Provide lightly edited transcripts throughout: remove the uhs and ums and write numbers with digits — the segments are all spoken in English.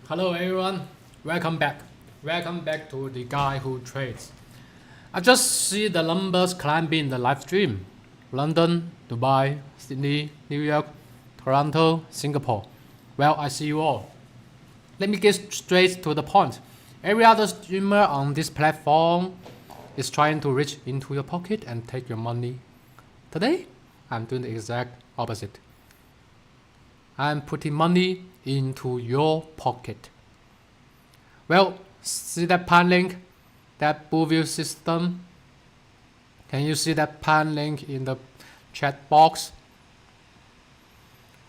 Hello everyone, welcome back. Welcome back to the guy who trades. I just see the numbers climbing in the live stream. London, Dubai, Sydney, New York, Toronto, Singapore. Well, I see you all. Let me get straight to the point. Every other streamer on this platform is trying to reach into your pocket and take your money. Today, I'm doing the exact opposite. I'm putting money into your pocket. Well, see that pan link, that Blueview system? Can you see that pan link in the chat box?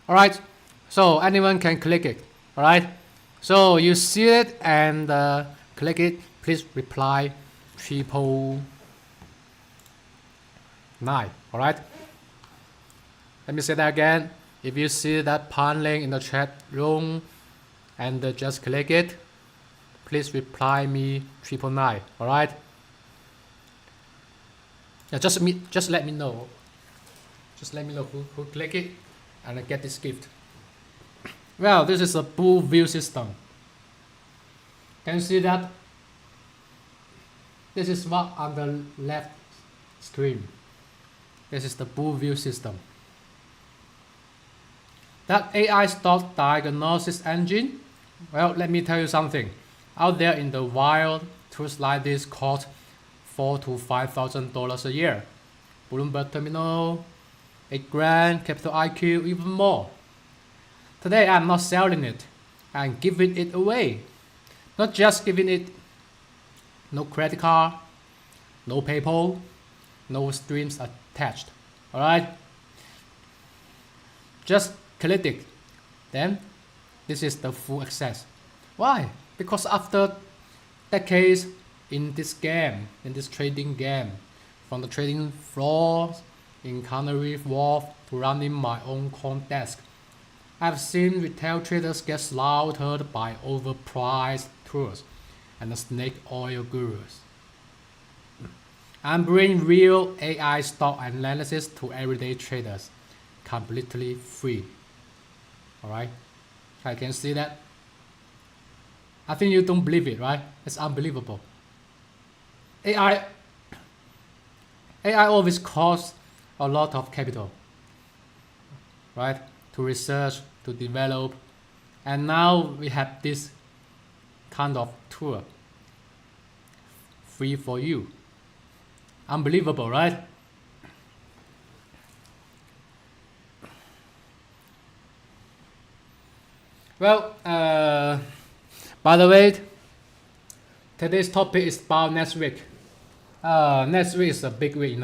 Alright, so anyone can click it. Alright, so you see it and click it. Please reply 999. Alright, let me say that again. If you see that pan link in the chat room and just click it, please reply me 999. Alright? Yeah, just let me know. Just let me know who click it and I get this gift. Well, this is a Blueview system. Can you see that? This is what on the left screen. This is the Blueview system. That AI stock diagnosis engine, well, let me tell you something. Out there in the wild, tools like this cost $4,000 to $5,000 a year. Bloomberg Terminal, $8,000, Capital IQ, even more. Today I'm not selling it, I'm giving it away. Not just giving it, no credit card, no PayPal, no strings attached. Alright? Just click it. Then this is the full access. Why? Because after decades in this game, in this trading game, from the trading floors in Canary Wharf to running my own quant desk, I've seen retail traders get slaughtered by overpriced tools and the snake oil gurus. I'm bringing real AI stock analysis to everyday traders, completely free. Alright, I can see that. I think you don't believe it, right? It's unbelievable. AI always costs a lot of capital, right? To research, to develop, and now we have this kind of tool free for you. Unbelievable, right? Well, by the way, today's topic is about next week. Next week is a big week,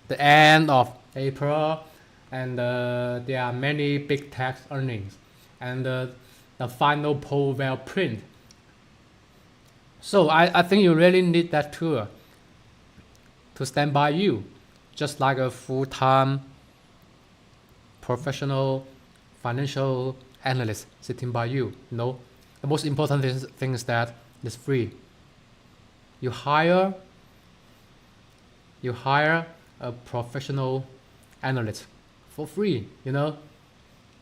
the end of April, and there are many big tech earnings, and the final poll will print. So I think you really need that tool to stand by you, just like a full-time professional financial analyst sitting by you. The most important thing is that it's free. You hire a professional analyst for free.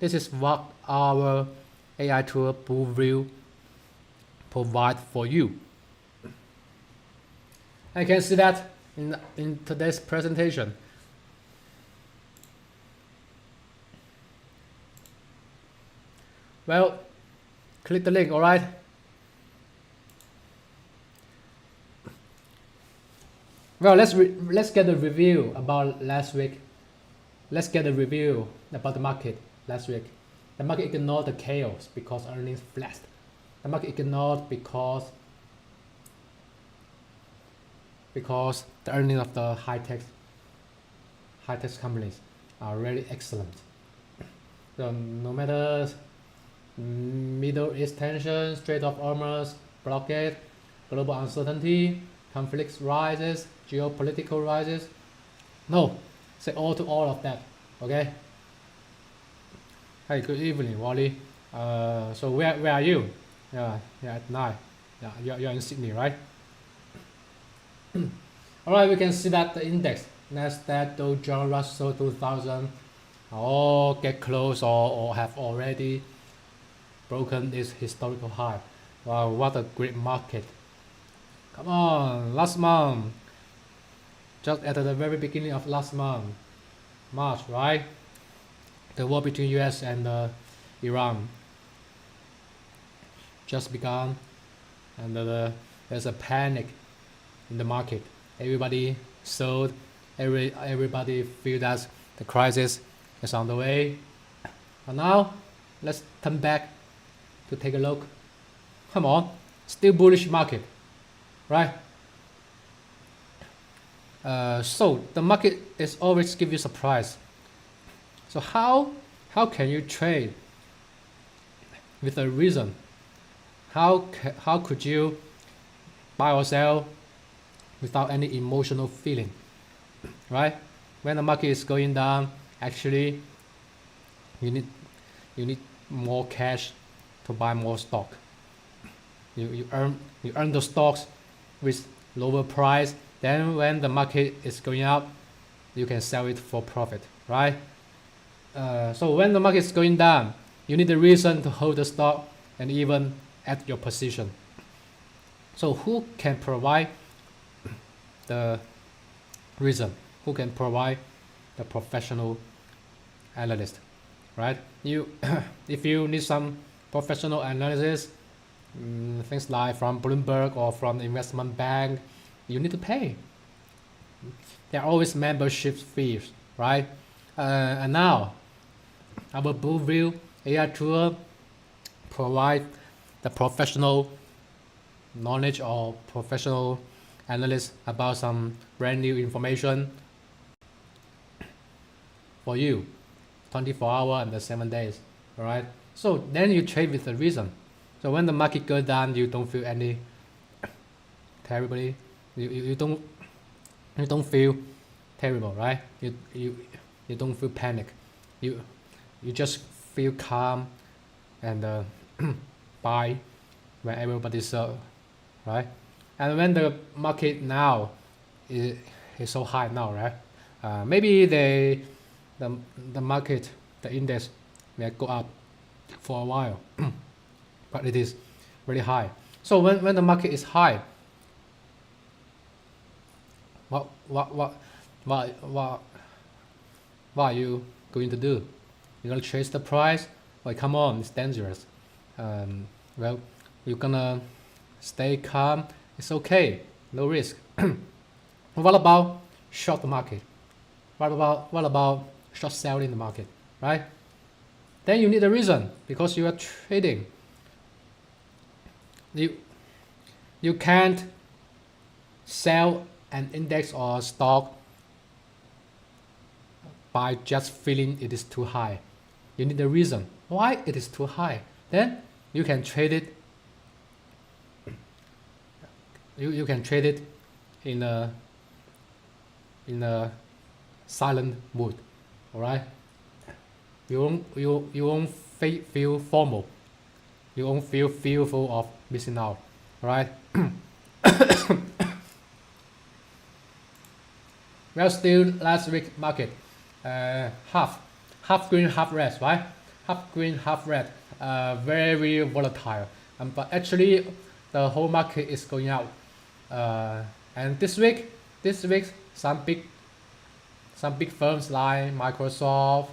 This is what our AI tool Blueview provide for you. I can see that in today's presentation. Well, click the link, alright? Well, let's get a review about last week. Let's get a review about the market last week. The market ignored the chaos because earnings flashed. The market ignored because the earnings of the high-tech companies are really excellent. So no matter Middle East tension, Strait of Hormuz blockade, global uncertainty, conflicts rises, geopolitical rises. No, say all to all of that. Okay. Hey, good evening, Wally. So where are you? Yeah, at night. Yeah, you're in Sydney, right? All right, we can see that the index, Nasdaq, Dow Jones, Russell 2000, all get close or have already broken its historical high. Wow, what a great market. Come on, last month, just at the very beginning of last month, March, right? The war between US and Iran just begun, and there's a panic in the market. Everybody sold, everybody feel that the crisis is on the way. And now, let's turn back to take a look. Come on, still bullish market, right? So the market is always give you surprise. So how can you trade with a reason? How could you buy or sell without any emotional feeling, right? When the market is going down, actually you need more cash to buy more stock. You earn the stocks with lower price. Then when the market is going up, you can sell it for profit, right? So when the market is going down, you need a reason to hold the stock and even add your position. So who can provide the reason? Who can provide the professional analyst, right? You, if you need some professional analysis, things like from Bloomberg or from the investment bank, you need to pay. There are always membership fees, right? And now, our Blueview AI tool provide the professional knowledge or professional analysis about some brand new information for you, 24 hours and the 7 days, all right? So then you trade with a reason. So when the market goes down, you don't feel any terribly, you don't feel terrible, right? You don't feel panic. You just feel calm and buy when everybody's right? And when the market now is so high now, right? Maybe the market, the index will go up for a while, but it is really high. So when the market is high, what are you going to do? You're gonna chase the price? Well, come on, it's dangerous. Well, you're gonna stay calm. It's okay, no risk. What about short the market? What about short selling the market, right? Then you need a reason because you are trading. You can't sell an index or stock by just feeling it is too high. You need a reason why it is too high. Then you can trade it. You can trade it in a silent mood. All right. You won't feel formal. You won't feel fearful of missing out. All right. Well, still last week market, half green, half red, right? Half green, half red, very volatile. But actually, the whole market is going out. And this week, some big firms like Microsoft,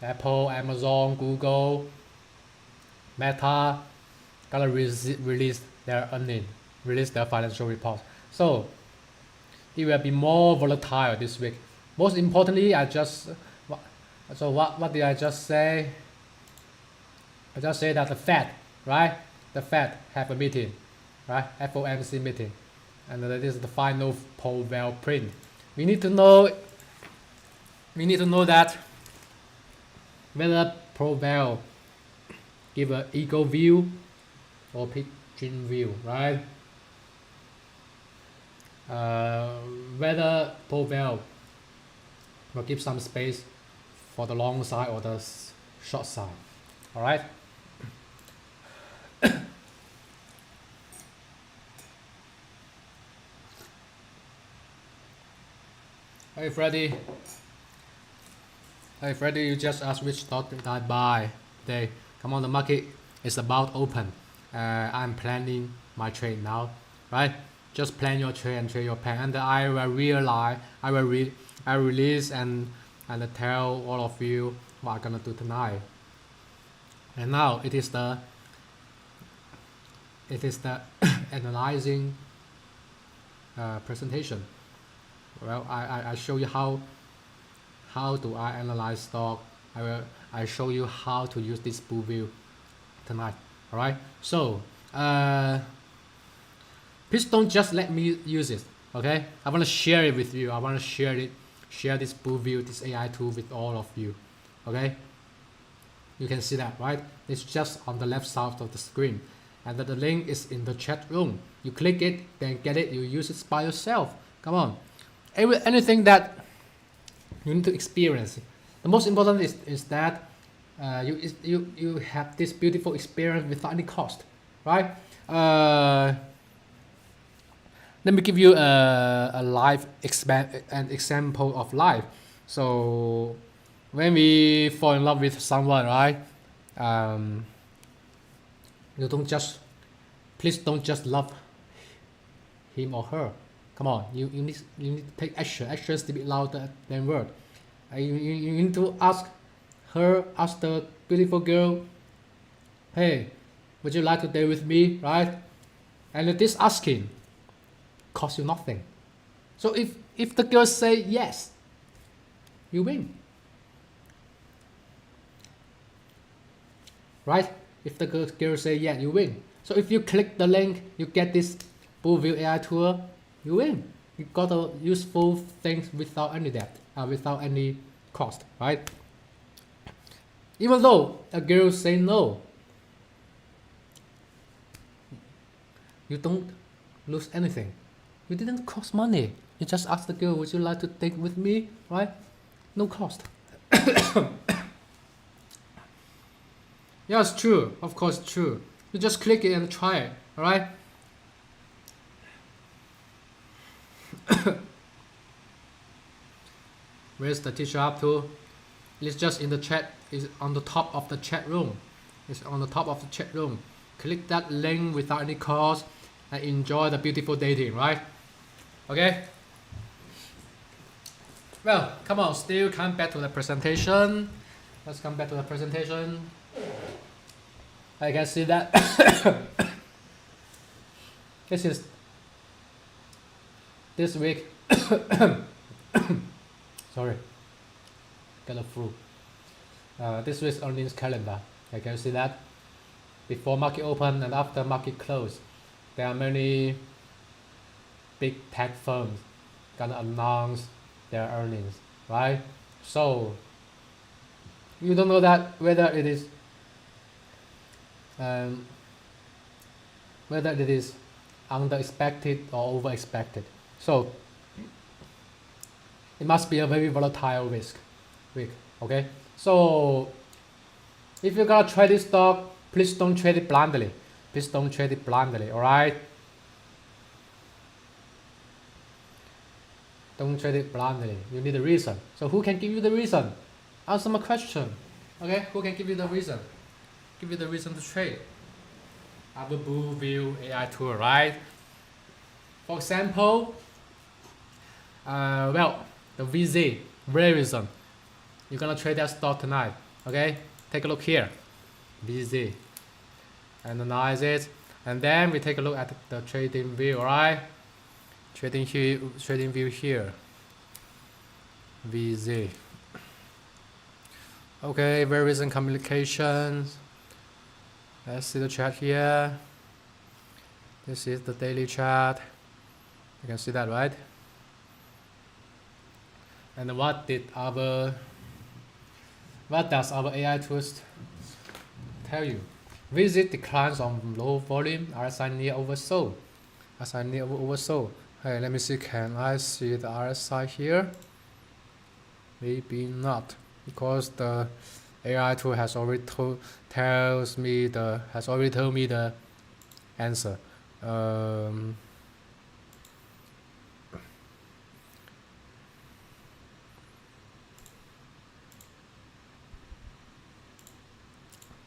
Apple, Amazon, Google, Meta, gonna release their earnings, release their financial reports. So it will be more volatile this week. Most importantly, what did I just say? I just say that the Fed, right? The Fed have a meeting, right? FOMC meeting, and this is the final Powell print. We need to know that whether Powell give an eagle view or pigeon view, right? Whether Powell will give some space for the long side or the short side. All right. Hey Freddy. Hey Freddy, you just asked which stock did I buy today. Come on, the market is about open. I'm planning my trade now, right? Just plan your trade and trade your plan, and I will release and tell all of you what I'm gonna do tonight. And now it is the analyzing presentation. Well, I show you how do I analyze stock. I show you how to use this bull view tonight. All right. So please don't just let me use it. Okay. I want to share it with you. I want to share this bull view, this AI tool with all of you. Okay. You can see that, right? It's just on the left side of the screen, and the link is in the chat room. You click it, then get it. You use it by yourself. Come on. Anything that you need to experience. The most important is that you have this beautiful experience without any cost, right? Let me give you a live an example of life. So when we fall in love with someone, right? Please don't just love him or her. Come on, you need to take action. Action is a bit louder than word. You need to ask the beautiful girl, hey, would you like to date with me, right? And this asking costs you nothing. So if the girl say yes, you win, right? If the girl say yes, you win. So if you click the link, you get this bull view AI tool, you win. You got a useful things without any debt, without any cost, right? Even though a girl say no, you don't lose anything. You didn't cost money. You just ask the girl, would you like to date with me, right? No cost. Yeah, it's true. Of course, it's true. You just click it and try it, all right? Where's the teacher up to? It's just in the chat. It's on the top of the chat room. It's on the top of the chat room. Click that link without any cost and enjoy the beautiful dating, right? Okay? Well, come on, still come back to the presentation. Let's come back to the presentation. I can see that this week. Sorry, got a flu. This week's earnings calendar. I can see that before market open and after market close, there are many big tech firms gonna announce their earnings, right? So you don't know that whether it is under expected or over expected. So it must be a very volatile week. Okay, so if you're gonna trade this stock, please don't trade it blindly. All right? Don't trade it blindly. You need a reason. So who can give you the reason? Answer my question. Okay, who can give you the reason? Give you the reason to trade. Our bull view AI tool, right? For example, the VZ, Verizon. You're gonna trade that stock tonight. Okay, take a look here. VZ. Analyze it, and then we take a look at the trading view. Alright, trading view here. VZ. Okay, Verizon Communications. Let's see the chart here. This is the daily chart. You can see that, right? And what does our AI tools tell you? Visit declines on low volume, RSI near oversold. Hey, let me see, can I see the RSI here? Maybe not, because the AI tool has already told me the answer.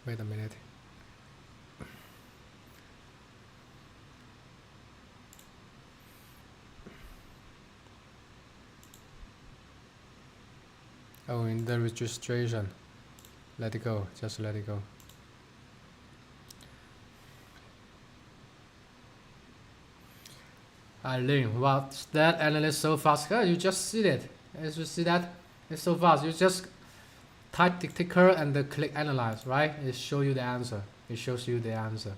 Wait a minute. Oh, in the registration. Let it go. Just let it go. Eileen, what's that analyst so fast? You just see it. As you see that, it's so fast. You just type the ticker and the click analyze, right? It shows you the answer. It shows you the answer.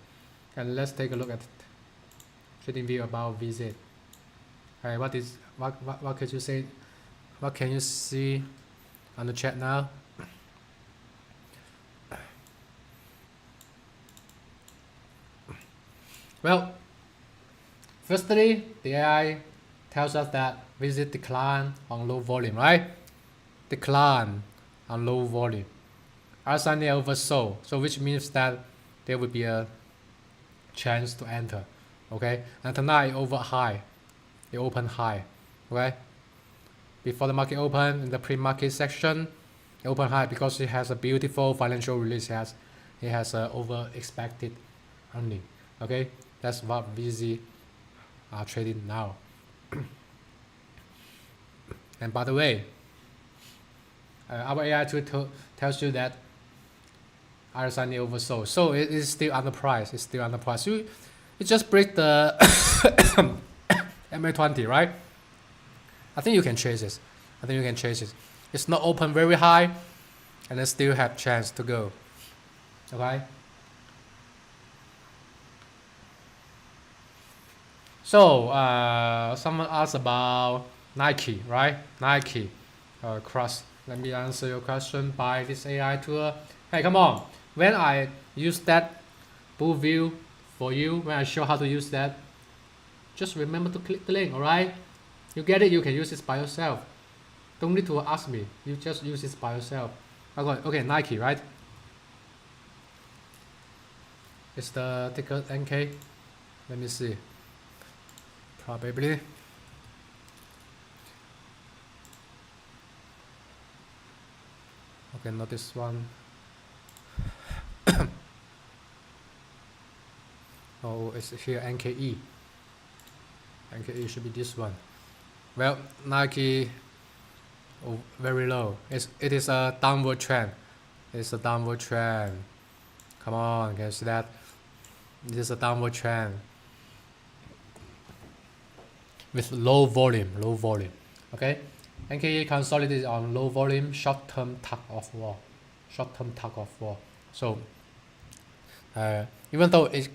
And let's take a look at trading view about VZ. Hey, what could you say? What can you see on the chat now? Well, firstly, the AI tells us that VZ decline on low volume, right? Decline on low volume. RSI oversold, so which means that there will be a chance to enter. Okay, and tonight over high, it opened high. Okay, before the market open in the pre-market section, it opened high because it has a beautiful financial release. It has a over expected earning. Okay, that's what VZ are trading now. And by the way, our AI tool tells you that RSI oversold, so it is still underpriced. It's still underpriced. You just break the MA20, right? I think you can chase it. I think you can chase it. It's not open very high, and it still have chance to go. Okay. So someone asked about Nike, right? Nike cross. Let me answer your question by this AI tool. Hey, come on. When I use that bull view for you, when I show how to use that, just remember to click the link, alright? You get it, you can use it by yourself. Don't need to ask me, you just use it by yourself. Okay, Nike, right? It's the ticker NK. Let me see. Probably. Okay, not this one. Oh, it's here NKE. NKE should be this one. Well, Nike, oh, very low. It is a downward trend. It's a downward trend. Come on, can you see that? It is a downward trend with low volume. Okay, NKE consolidated on low volume, short-term tug of war. So even though it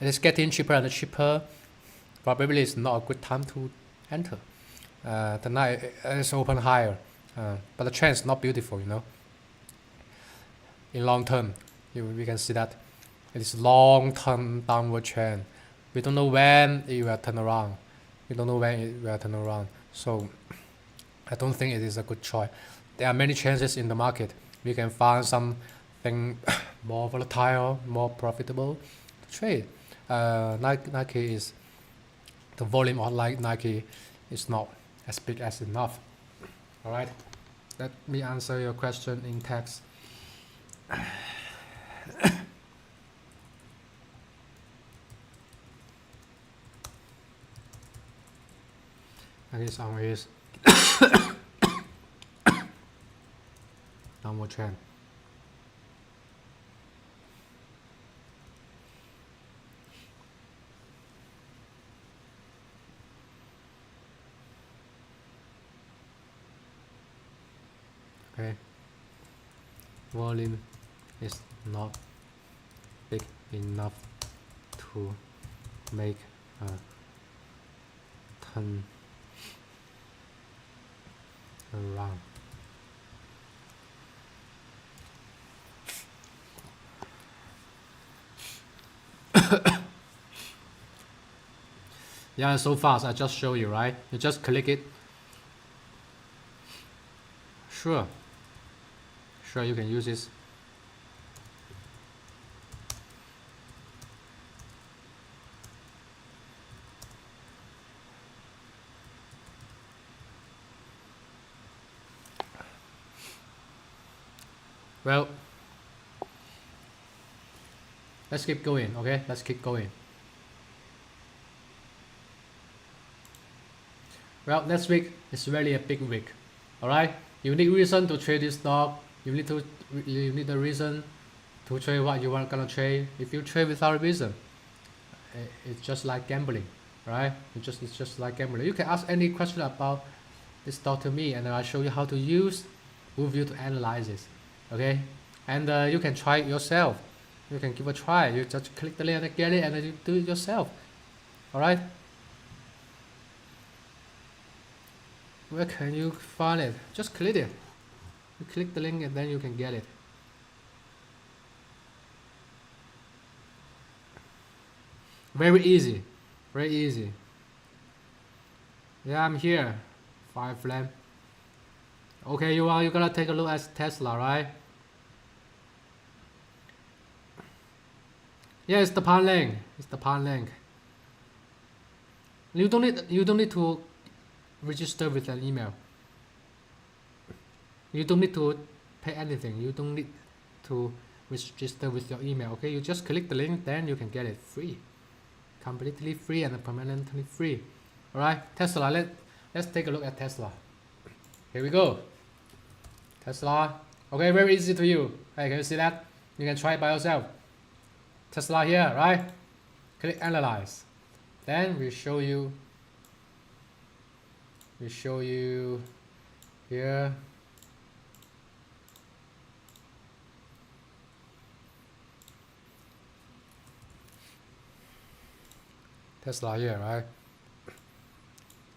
is getting cheaper and cheaper, probably it's not a good time to enter. Tonight it's open higher, but the trend is not beautiful, you know. In long term, we can see that it is long-term downward trend. We don't know when it will turn around. So I don't think it is a good choice. There are many chances in the market. We can find something more volatile, more profitable to trade. Nike is the volume of Nike is not as big as enough. All right, let me answer your question in text. And it's on his downward trend. Okay, volume is not big enough to make a turn around. Yeah, so fast. I just show you, right? You just click it. Sure, you can use this. Well, let's keep going. Okay, let's keep going. Well, next week is really a big week. All right, You need reason to trade this stock. You need a reason to trade what you are gonna trade. If you trade without a reason, it's just like gambling, right? It's just like gambling. You can ask any question about this stock to me, and I'll show you how to use Blueview to analyze it. Okay, and you can try it yourself. You can give a try. You just click the link and get it, and then you do it yourself. All right. Where can you find it? Just click it. You click the link and then you can get it. Very easy. Very easy. Yeah, I'm here. 5 lamp. Okay, you're gonna take a look at Tesla, right? Yeah, it's the pan link. It's the pan link. You don't need to register with an email. You don't need to pay anything. You don't need to register with your email. Okay, you just click the link, then you can get it free, completely free and permanently free. All right, Tesla. Let's take a look at Tesla. Here we go. Tesla. Okay, very easy to you. Hey, can you see that? You can try it by yourself. Tesla here, right? Click analyze. Then we show you here. Tesla here, right?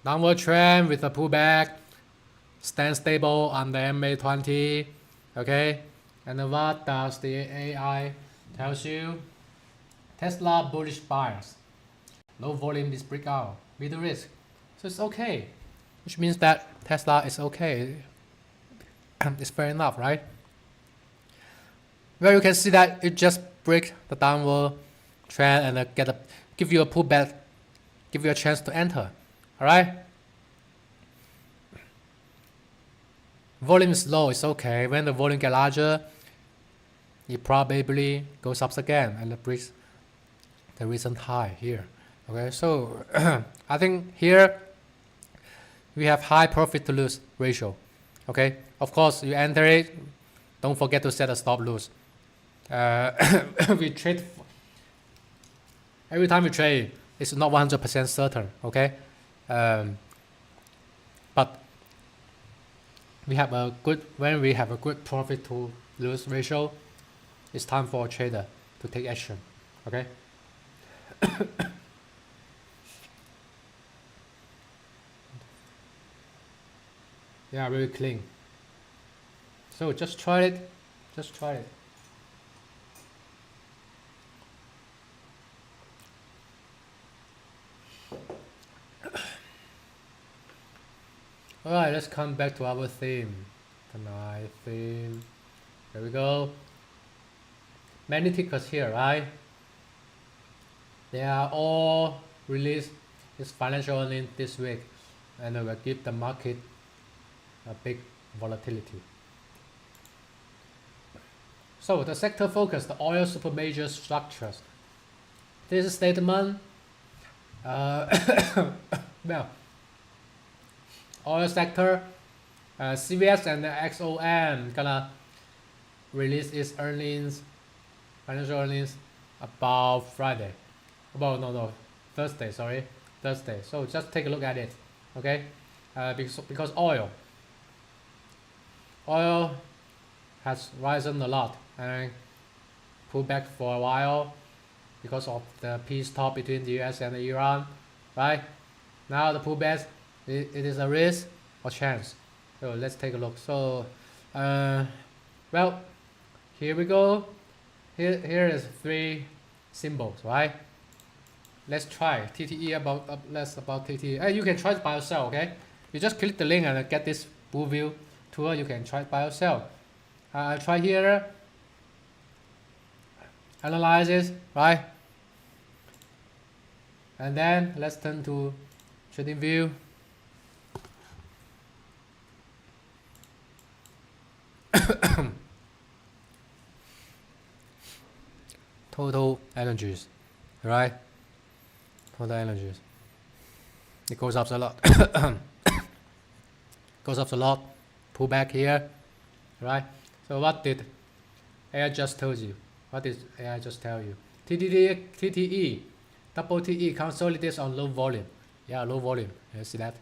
Downward trend with a pullback. Stand stable on the MA20. Okay. And what does the AI tells you? Tesla bullish buyers. Low volume this breakout. Middle risk. So it's okay. Which means that Tesla is okay. It's fair enough, right? Well, you can see that it just break the downward trend and give you a pullback, give you a chance to enter. All right. Volume is low. It's okay. When the volume get larger, it probably goes up again and breaks the recent high here. Okay, so I think here we have high profit to lose ratio. Okay, of course you enter it. Don't forget to set a stop loss. We trade every time we trade. It's not 100% certain. Okay, but when we have a good profit to lose ratio, it's time for a trader to take action. Okay. Yeah, very clean. So just try it. Just try it. Alright, let's come back to our theme. Tonight theme. There we go. Many tickers here, right? They are all released its financial earnings this week, and will give the market a big volatility. So the sector focus, the oil super major structures. This statement, well, oil sector, CVS and the XOM gonna release its earnings, financial earnings about Friday. Thursday, sorry, Thursday. So just take a look at it, okay? Because oil has risen a lot and pulled back for a while because of the peace talk between the US and Iran, right? Now the pullback, it is a risk or chance. So let's take a look. So, well, here we go. Here is 3 symbols, right? Let's try TTE about TTE. You can try it by yourself, okay? You just click the link and get this Blueview tool. You can try it by yourself. I'll try here. Analyze it, right? And then let's turn to trading view. Total energies, right? Total energies. It goes up a lot. Goes up a lot. pull back here, right? So what did AI just told you? What did AI just tell you? TTE, double TE consolidates on low volume. Yeah, low volume. You see that?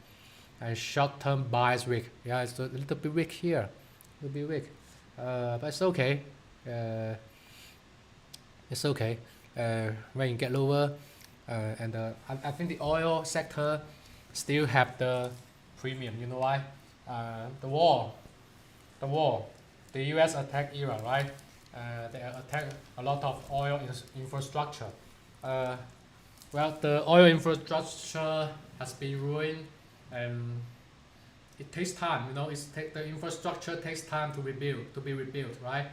And short-term buys weak. Yeah, it's a little bit weak here. A little bit weak. But it's okay. It's okay. When you get lower, and I think the oil sector still have the premium. You know why? The war, the U.S. attack Iran, right? They attack a lot of oil infrastructure. Well, the oil infrastructure has been ruined, and it takes time. The infrastructure takes time to be rebuilt, right?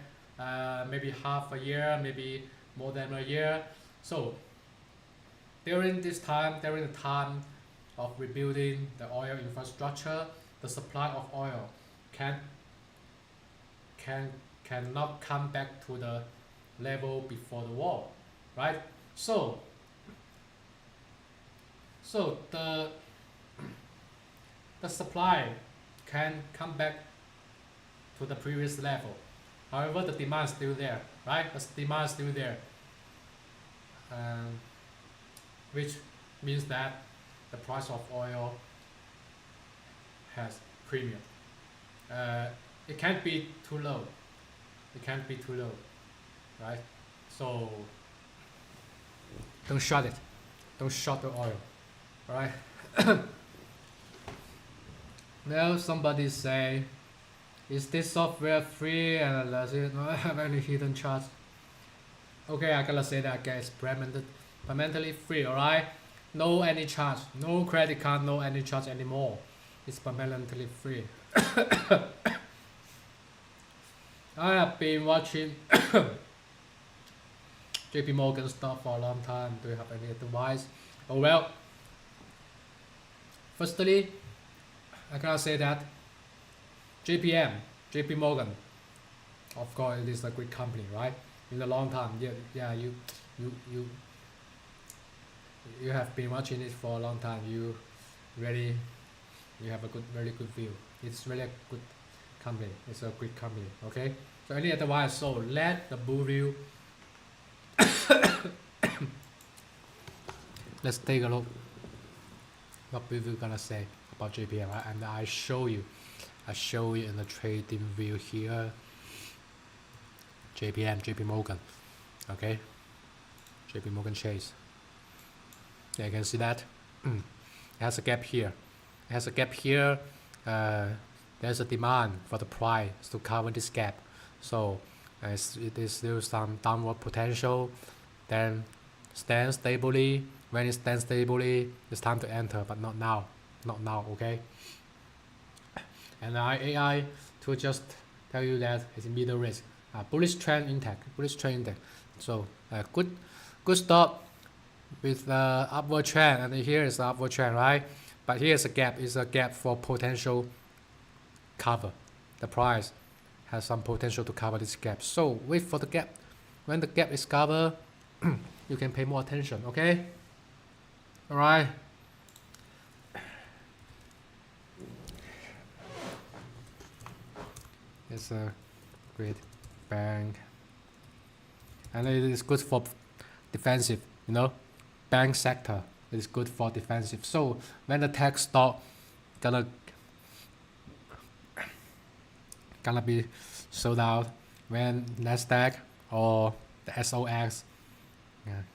Maybe half a year, maybe more than a year. So during the time of rebuilding the oil infrastructure, the supply of oil can cannot come back to the level before the war, right? So the supply can come back to the previous level. However, the demand is still there, right? The demand is still there, which means that the price of oil has premium. It can't be too low. It can't be too low, right? So don't short it. Don't short the oil, right? Now somebody say, is this software free and does it not have any hidden charge? Okay, I gotta say that again, it's permanently free, alright? No any charge, no credit card, no any charge anymore. It's permanently free. I have been watching JP Morgan stock for a long time. Do you have any advice? Oh well, firstly, I gotta say that JP Morgan, of course, it is a great company, right? In the long time, yeah, you have been watching it for a long time. You have a very good view. It's really a good company. It's a great company. Okay. So any advice? So let the bull view. Let's take a look. What we gonna say about JPM, right? And I show you in the trading view here. JP Morgan. Okay. JP Morgan Chase. Yeah, you can see that. It has a gap here. There's a demand for the price to cover this gap. So it is still some downward potential. Then stand stably. When it stands stably, it's time to enter, but not now. Okay. And AI to just tell you that it's middle risk. Bullish trend intact. So good stop with the upward trend, and here is the upward trend, right? But here's a gap. It's a gap for potential cover. The price has some potential to cover this gap. So wait for the gap. When the gap is covered, you can pay more attention. Okay. All right. It's a great bank, and it is good for defensive. Bank sector is good for defensive. So when the tech stock gonna be sold out, when Nasdaq or the SOX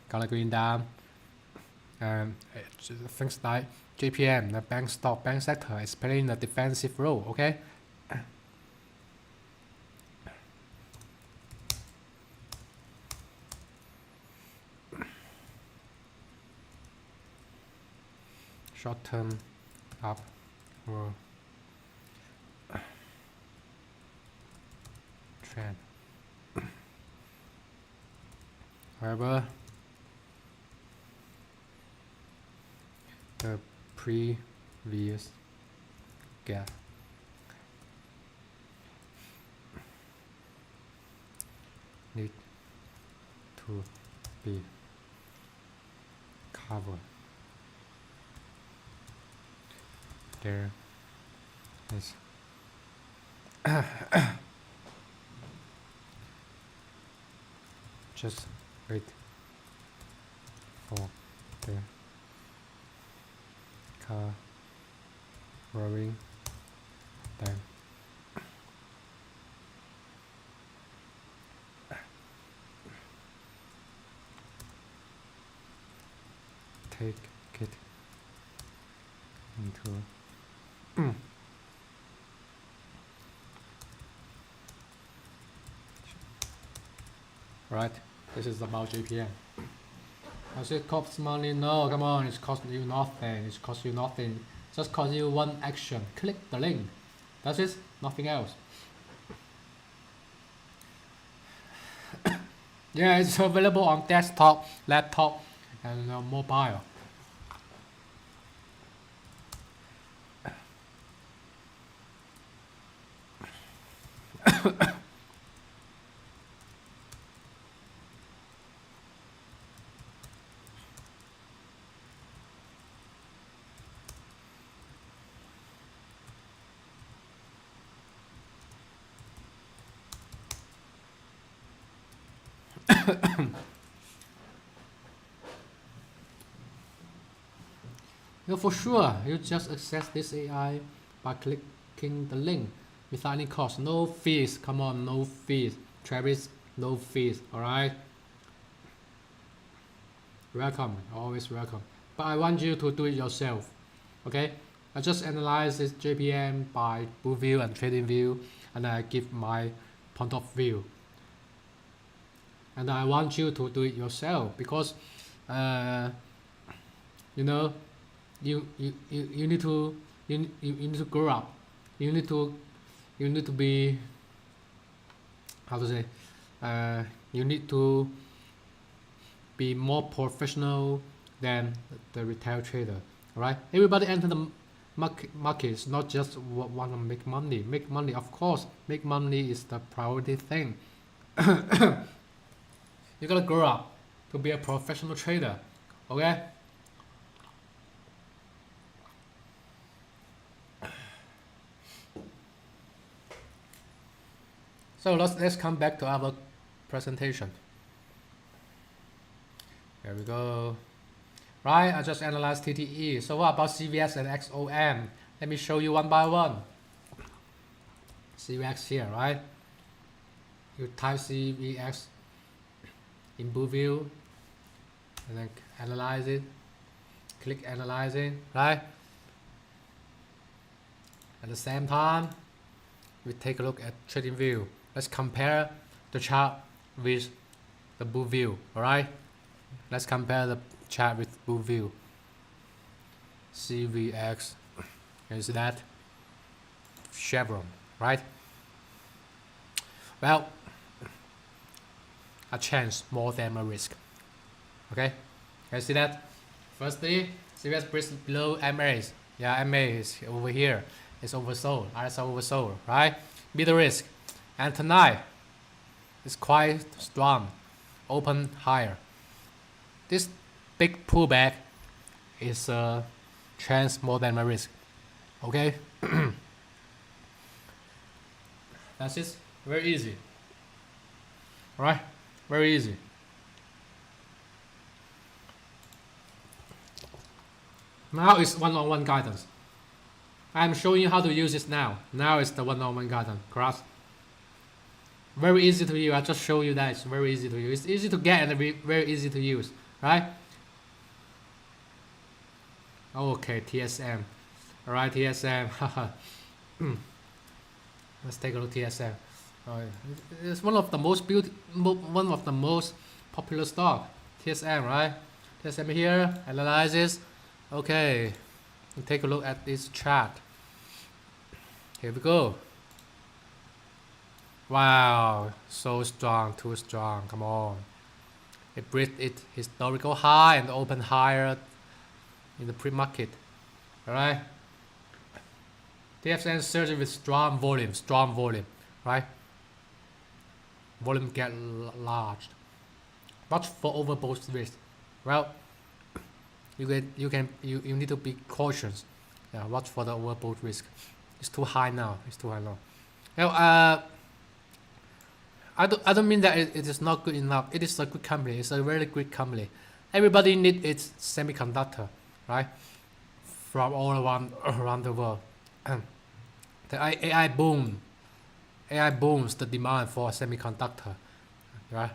gonna going down, and things like JPM, the bank sector is playing a defensive role. Okay. Short term up or trend. However, the previous gap need to be covered. There is Just wait for the car rolling down. Take it into right. This is about JPM. Does it cost money? No, come on, it's cost you nothing. It's cost you nothing. Just cost you one action. Click the link. That's it. Nothing else. Yeah, it's available on desktop, laptop, and mobile. For sure, you just access this AI by clicking the link without any cost. No fees. Come on, no fees. Travis, no fees. Alright? Welcome. Always welcome. But I want you to do it yourself. Okay? I just analyze this JPM by Bull View and Trading View, and I give my point of view. And I want you to do it yourself because, you know, you need to you need to grow up. You need to be, how to say, you need to be more professional than the retail trader. Right? Everybody enter the markets not just want to make money. Make money, of course. Make money is the priority thing. You gotta grow up to be a professional trader. Okay? So let's come back to our presentation. There we go. Right, I just analyzed TTE. So what about CVX and XOM? Let me show you one by one. CVX here, right? You type CVX in Bull View and then analyze it. Click analyzing, right? At the same time, we take a look at Trading View. Let's compare the chart with the Bull View, alright? Let's compare the chart with Bull View. CVX, is that chevron, right? Well, a chance more than a risk. Okay, can you see that? Firstly, CVX breaks below MAs. Yeah, MA is over here. It's oversold. RSI oversold, right? Be the risk. And tonight, it's quite strong. Open higher. This big pullback is a chance more than a risk. Okay? That's it. Very easy. Right? Very easy. Now it's one-on-one guidance. I'm showing you how to use this now. Now it's the one-on-one guidance. Cross. Very easy to use. I just show you that it's very easy to use. It's easy to get and very easy to use. Right? Okay, TSM. Alright, TSM. Let's take a look at TSM. It's one of the most popular stock. TSM, right? TSM here, analyzes. Okay, take a look at this chart. Here we go. Wow, so strong, too strong. Come on. It breached its historical high and opened higher in the pre-market. Alright. TSM surged with strong volume, right? Volume get large. Watch for overbought risk. Well, you need to be cautious. Yeah, watch for the overbought risk. It's too high now. Now, I don't mean that it is not good enough. It is a good company. It's a very good company. Everybody needs its semiconductor, right? From all around the world. The AI boom. AI booms the demand for semiconductor, right?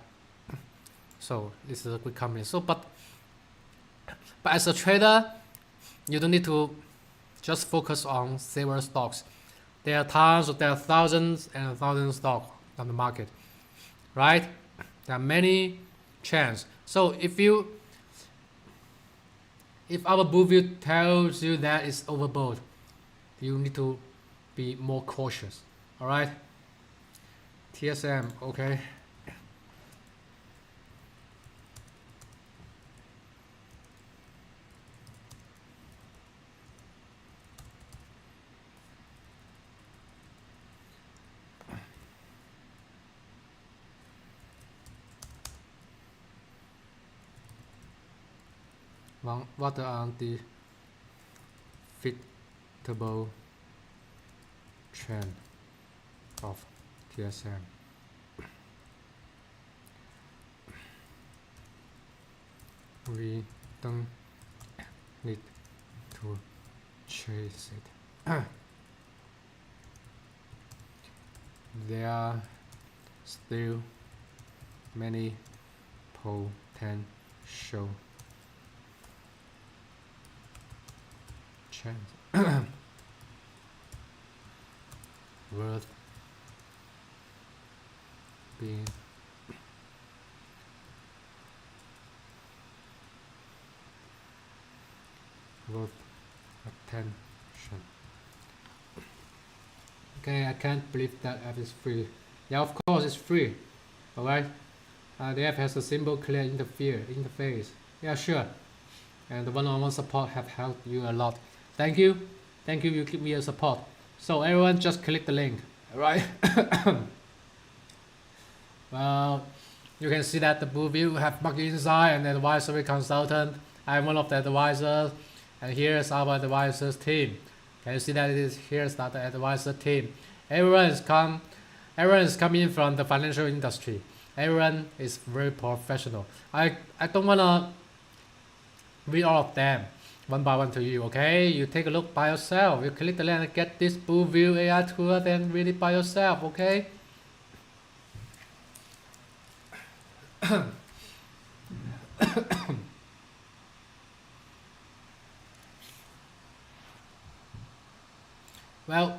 So this is a good company. So, but as a trader, you don't need to just focus on several stocks. There are thousands and thousands of stocks on the market, right? There are many chains. So if our book view tells you that it's overbought, you need to be more cautious. All right. TSM, okay. What are the fitable trend of TSM? We don't need to chase it. There are still many potential chance worth being worth attention. Okay, I can't believe that app is free. Yeah, of course it's free. Alright. The app has a simple, clear interface. Yeah, sure. And the one-on-one support have helped you a lot. Thank you. Thank you, you give me a support. So everyone just click the link. Alright. Well, you can see that the blue view have market insight and advisory consultant. I'm one of the advisors, and here's our advisors team. Can you see that here's the advisor team? Everyone is coming from the financial industry. Everyone is very professional. I don't wanna read all of them one by one to you, okay? You take a look by yourself. You click the link and get this blue view AI tool, then read it by yourself, okay? Well,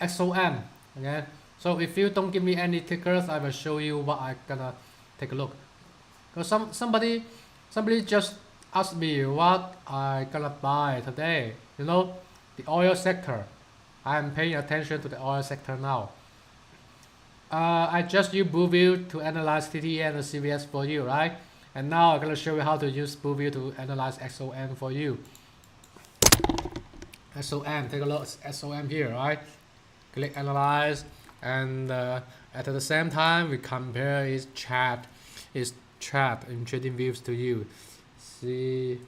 XOM, okay? So if you don't give me any tickers, I will show you what I gonna take a look. Because somebody just asked me what I gonna buy today. You know, the oil sector. I'm paying attention to the oil sector now. I just use BlueView to analyze TTE and the CVS for you, right? And now I'm gonna show you how to use BlueView to analyze XOM for you. XOM, take a look at XOM here, right? Click analyze, and at the same time we compare its chart in trading views to you. See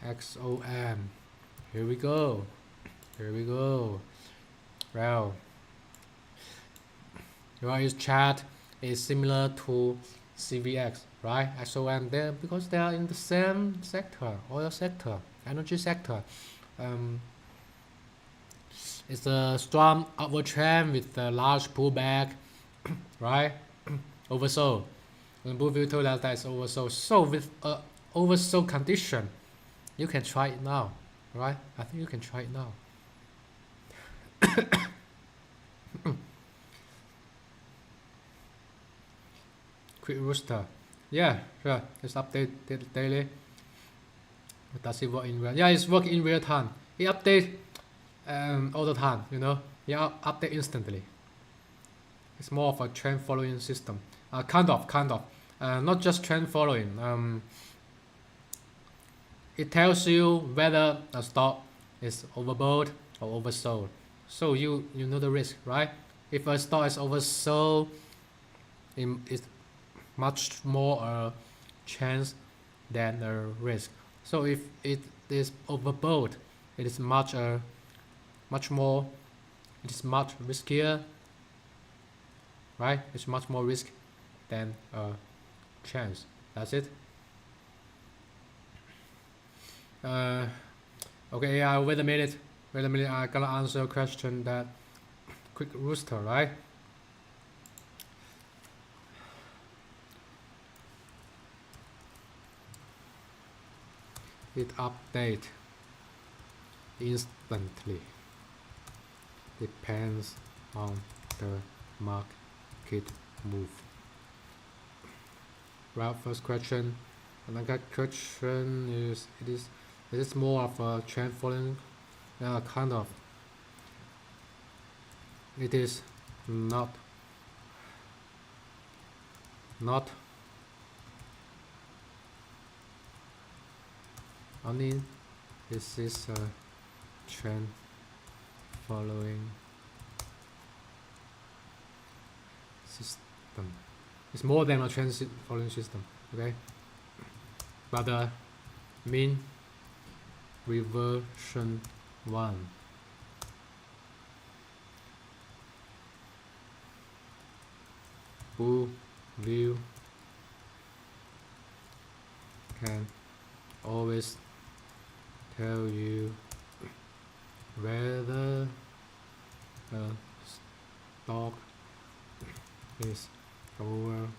XOM. Here we go. Well, its chart is similar to CVX, right? XOM there because they are in the same sector, oil sector, energy sector. It's a strong upward trend with a large pullback, right? Oversold. And Blueview told us that it's oversold. So with a oversold condition, you can try it now, right? I think you can try it now. Quick rooster. Yeah, sure. It's updated daily. Does it work in real? Yeah, it's working in real time. It updates all the time, you know. Yeah, update instantly. It's more of a trend following system. Kind of. Not just trend following. It tells you whether a stock is overbought or oversold. So you know the risk, right? If a stock is oversold, it's much more a chance than a risk. So if it is overbought, it is much a much more, it is much riskier, right? It's much more risk than a chance. That's it. Okay, wait a minute. I gotta answer a question that quick rooster, right? It update instantly. Depends on the market move. Well, first question. Another question is it is more of a trend following, kind of. It is not only. This is a trend following system. It's more than a trend following system, okay? But the mean reversion 1. Bull view can always tell you whether a stock is overbought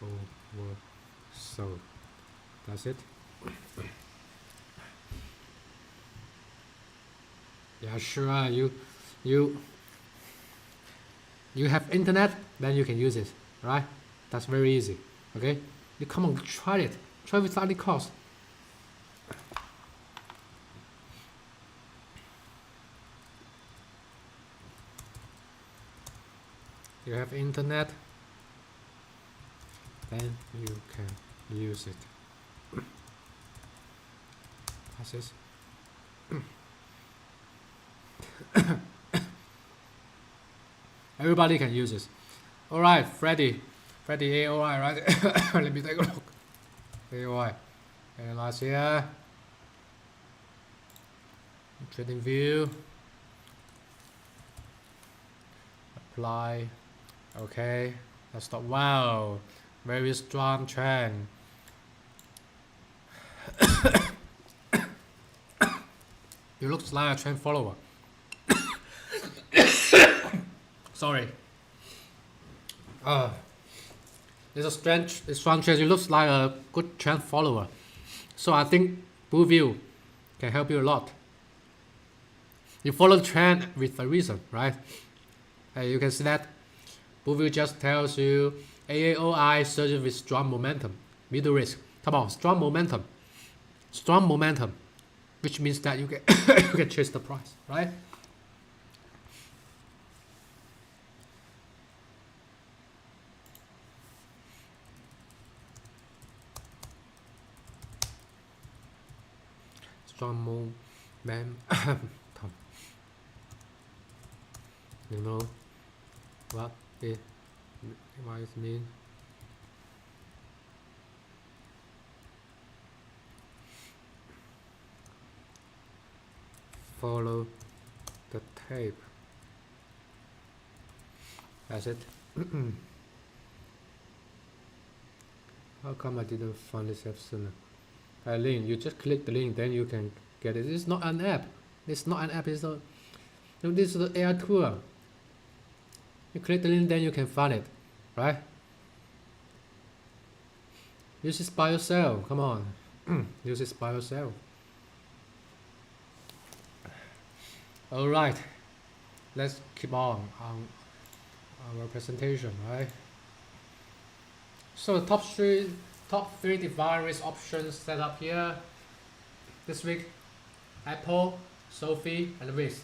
or oversold. That's it. Yeah, sure. You have internet, then you can use it, right? That's very easy. Okay, you come on, try it. Try without any cost. You have internet, then you can use it. That's it. Everybody can use this. All right, Freddy AOI, right? Let me take a look. AOI, analyze here. Trading view. Apply. Okay, let's stop. Wow, very strong trend. You look like a trend follower. Sorry. It's a strong trend. It looks like a good trend follower. So I think Blue View can help you a lot. You follow the trend with a reason, right? You can see that Blue View just tells you AAOI surges with strong momentum, middle risk. Come on, strong momentum, which means that you can you can chase the price, right? Strong momentum. You know what it mean? Follow the tape. That's it. How come I didn't find this app sooner? Link, you just click the link, then you can get it. It's not an app. It's not an app. It's not. This is the AI tool. You click the link, then you can find it, right? Use this by yourself. Come on, use this by yourself. All right, let's keep on our presentation, right? So the top three divine risk options set up here this week: Apple, Sophie, and Risk.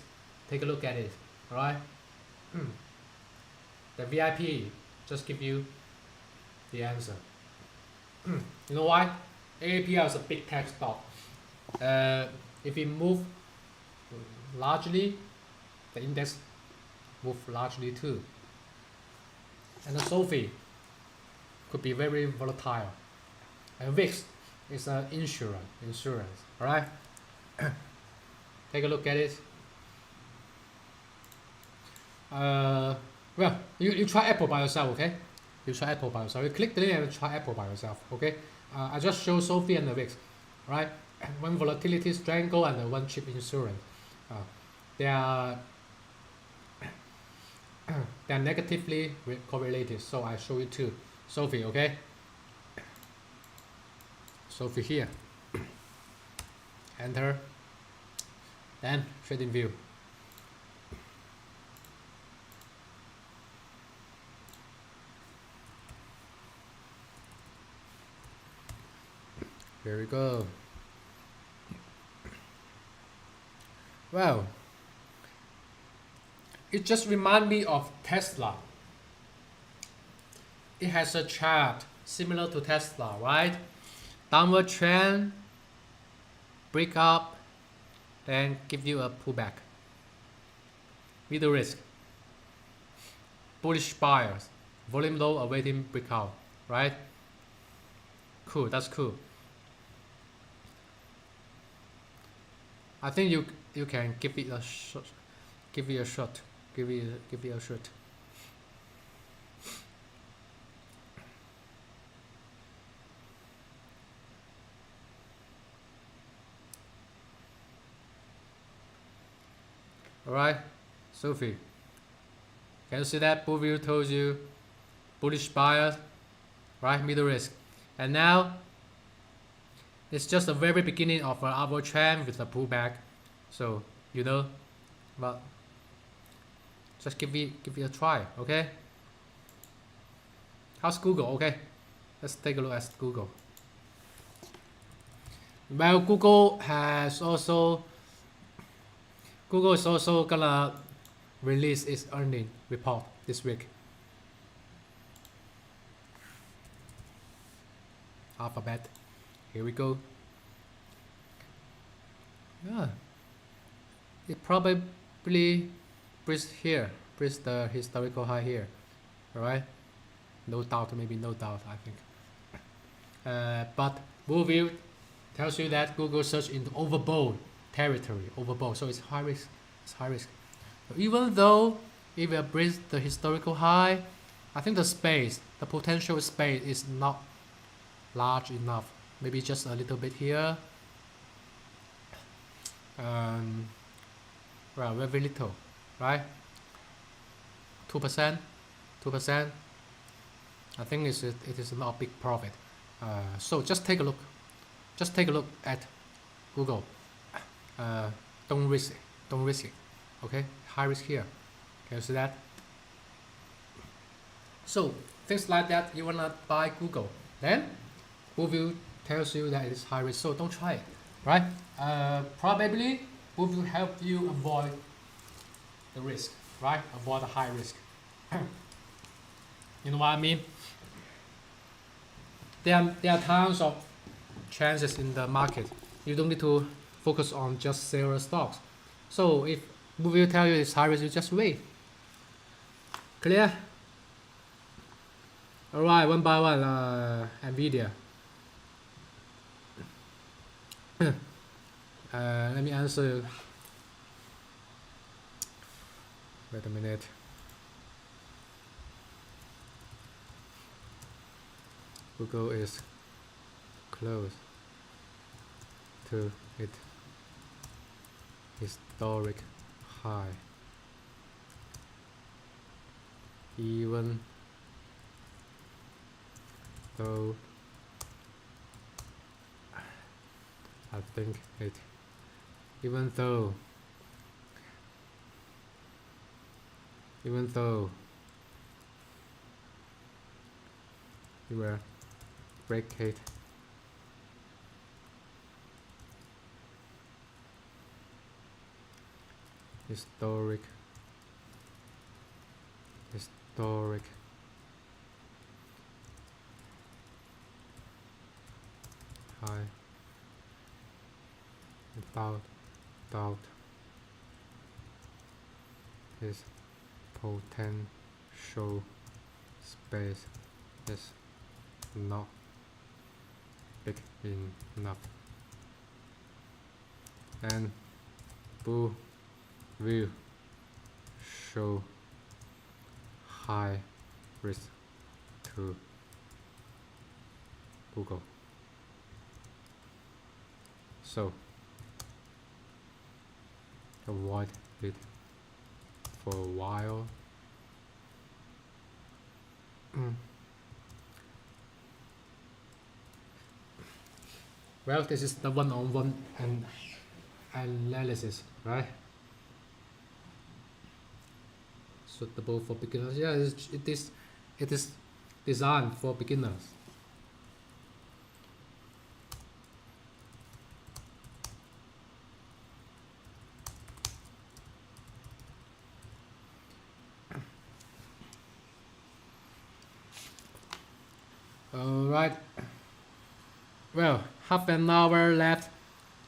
Take a look at it. All right. The VIP just give you the answer. You know why? AAPL is a big tech stock. If it move largely, the index move largely too. And the Sophie could be very volatile. And VIX is an insurance. All right. Take a look at it. Well, you try Apple by yourself, okay? You try Apple by yourself. You click the link and try Apple by yourself, okay? I just show Sophie and the VIX, right? One volatility strangle and one chip insurance. They are they are negatively correlated, so I show you too. Sophie, okay? Sophie here. Enter. Then trading view. Here we go. Well, it just reminds me of Tesla. It has a chart similar to Tesla, right? Downward trend, break up, then give you a pullback. Middle risk. Bullish buyers. Volume low, awaiting breakout, right? Cool, that's cool. I think you can give it a shot. Give it a shot. Give it a shot. Alright, Sophie. Can you see that? Bullview told you bullish buyers, right? Middle risk. And now it's just the very beginning of an upward trend with a pullback. So you know, but just give it a try, okay? How's Google? Okay, let's take a look at Google. Well, Google is also gonna release its earning report this week. Alphabet. Here we go. Yeah. It probably breached the historical high here. Alright? No doubt, maybe no doubt, I think. But Bullview tells you that Google search into overbought territory, so it's high risk. So even though it will breach the historical high, I think the potential space is not large enough. Maybe just a little bit here. Well, very little, right? 2%. I think it is not a big profit. So just take a look. At Google. Don't risk it. Okay, high risk here. Can you see that? So things like that, you wanna buy Google, then Bullview tells you that it is high risk, so don't try it, right? Probably Bullview help you avoid the risk, right? Avoid the high risk. You know what I mean? There are tons of chances in the market. You don't need to focus on just several stocks. So if Bullview tell you it's high risk, you just wait. Clear? Alright, one by one, Nvidia. Let me answer. Wait a minute. Google is close to its historic high, even though I think it, even though you will break it historic high without doubt. His potential space is not big enough, and bull will show high risk to Google. So avoid it for a while. Well, this is the one-on-one and analysis, right? Suitable for beginners. Yeah, it is designed for beginners. All right. Well, half an hour left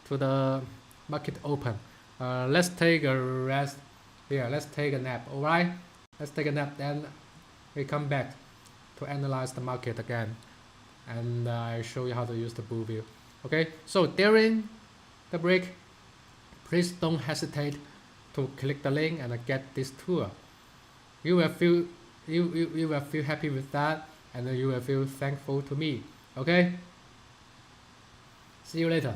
to the market open. Let's take a rest. Here, let's take a nap. All right. Let's take a nap. Then we come back to analyze the market again, and I show you how to use the bull view. Okay. So during the break, please don't hesitate to click the link and get this tour. You will feel you will feel happy with that, and you will feel thankful to me. Okay. See you later.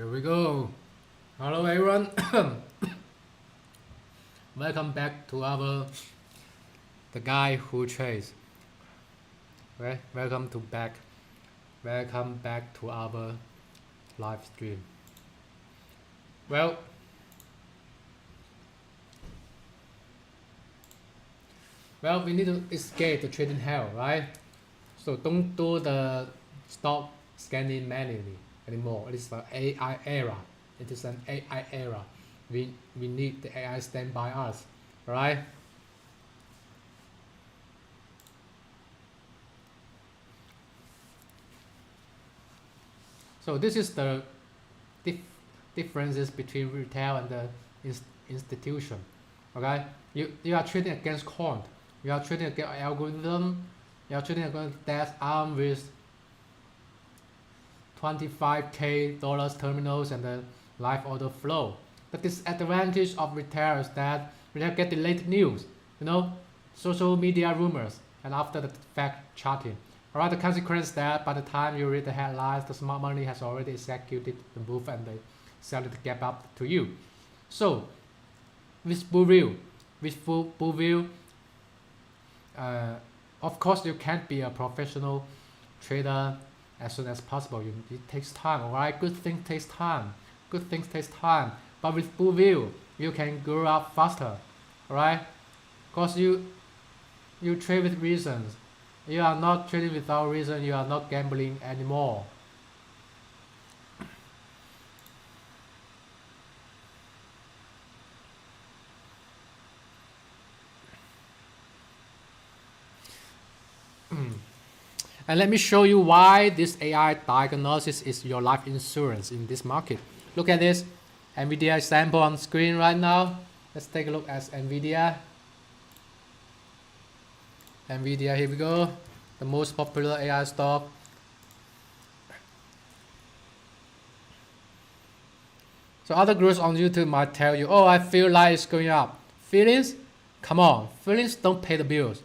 Here we go. Hello everyone. Welcome back to our The Guy Who Trades. Right? Welcome back to our live stream. Well, we need to escape the trading hell, right? So don't do the stock scanning manually anymore. It is the AI era. It is an AI era. We need the AI stand by us, right? So this is the differences between retail and the institution. Okay, you are trading against quant. You are trading against algorithm. You are trading against that armed with $25K terminals and the live order flow. The disadvantage of retail is that retail get the late news, social media rumors, and after the fact charting. Alright, the consequence is that by the time you read the headlines, the smart money has already executed the move and they sell the gap up to you. So, with bull view, of course you can't be a professional trader as soon as possible. It takes time, alright? Good things takes time. But with bull view, you can grow up faster, alright? Because you trade with reasons. You are not trading without reason. You are not gambling anymore. And let me show you why this AI diagnosis is your life insurance in this market. Look at this NVIDIA example on screen right now. Let's take a look at NVIDIA. NVIDIA, here we go. The most popular AI stock. So other groups on YouTube might tell you, oh, I feel like it's going up. Feelings? Come on. Feelings don't pay the bills.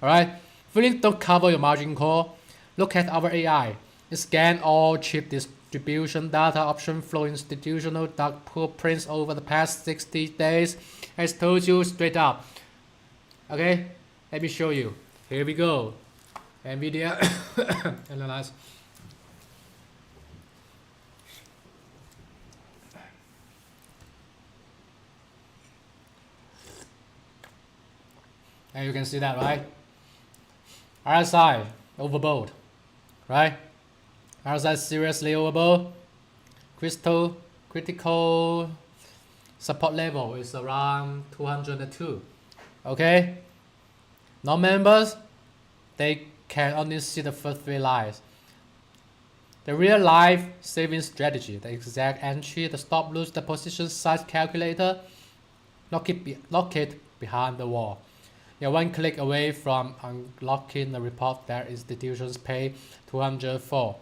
Alright? Feelings don't cover your margin call. Look at our AI. It scans all chip distribution data, option flow, institutional dark pool prints over the past 60 days. As told you straight up. Okay? Let me show you. Here we go. NVIDIA analyze. And you can see that, right? RSI overbought, right? RSI seriously overbought. Critical support level is around 202. Okay? Non-members, they can only see the first three lines. The real life saving strategy, the exact entry, the stop loss, the position size calculator, lock it behind the wall. You're one click away from unlocking the report that institutions pay 204.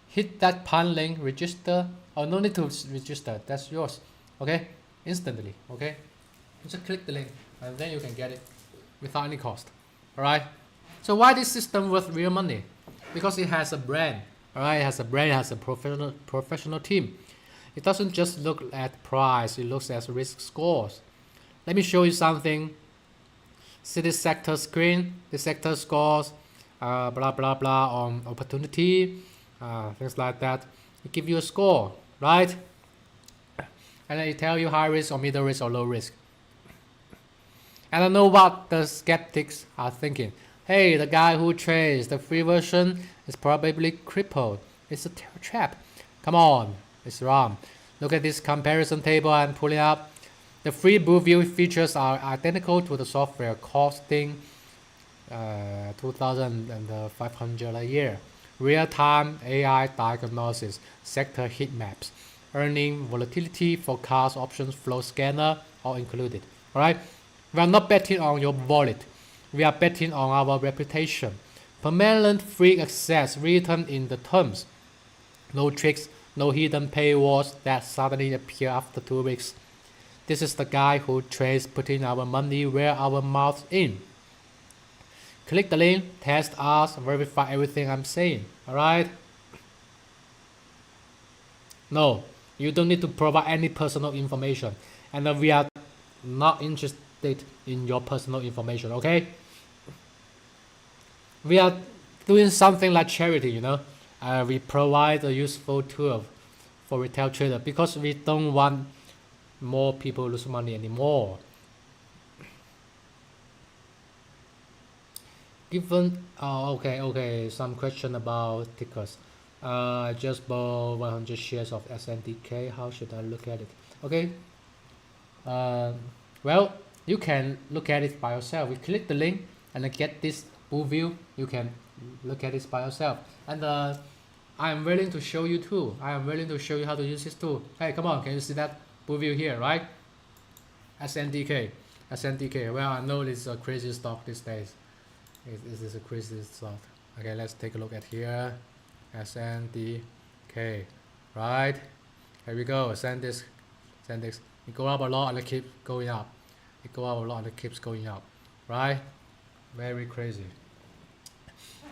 Hit that pan link, register. Oh, no need to register, that's yours. Okay, instantly. Okay, just click the link and then you can get it without any cost. Alright, so why this system worth real money? Because it has a brand. Alright, it has a professional team. It doesn't just look at price, it looks at risk scores. Let me show you something. See this sector screen, the sector scores, blah blah blah on opportunity, things like that. It gives you a score, right? And then it tell you high risk or middle risk or low risk. And I know what the skeptics are thinking. Hey, the guy who trades the free version is probably crippled. It's a trap. Come on, it's wrong. Look at this comparison table I'm pulling up. The free bull view features are identical to the software, costing $2,500 a year. Real-time AI diagnosis, sector heat maps, earning volatility, forecast, options, flow scanner, all included. All right. We are not betting on your wallet. We are betting on our reputation. Permanent free access written in the terms. No tricks, no hidden paywalls that suddenly appear after 2 weeks. This is the guy who trades putting our money where our mouth in. Click the link, test us, verify everything I'm saying. Alright? No, You don't need to provide any personal information, and we are not interested in your personal information. Okay, we are doing something like charity, you know. We provide a useful tool for retail trader because we don't want more people lose money anymore. Given okay, some question about tickers. I just bought 100 shares of SNDK. How should I look at it? Okay. Well, you can look at it by yourself. You click the link and get this full view. You can look at it by yourself. And I am willing to show you too. I am willing to show you how to use this tool. Hey, come on, can you see that full view here, right? SNDK. SNDK. Well, I know this is a crazy stock these days. This is a crazy stock. Okay, let's take a look at here. SNDK. Right? Here we go. SNDX. It go up a lot and it keeps going up. It go up a lot and it keeps going up. Right? Very crazy.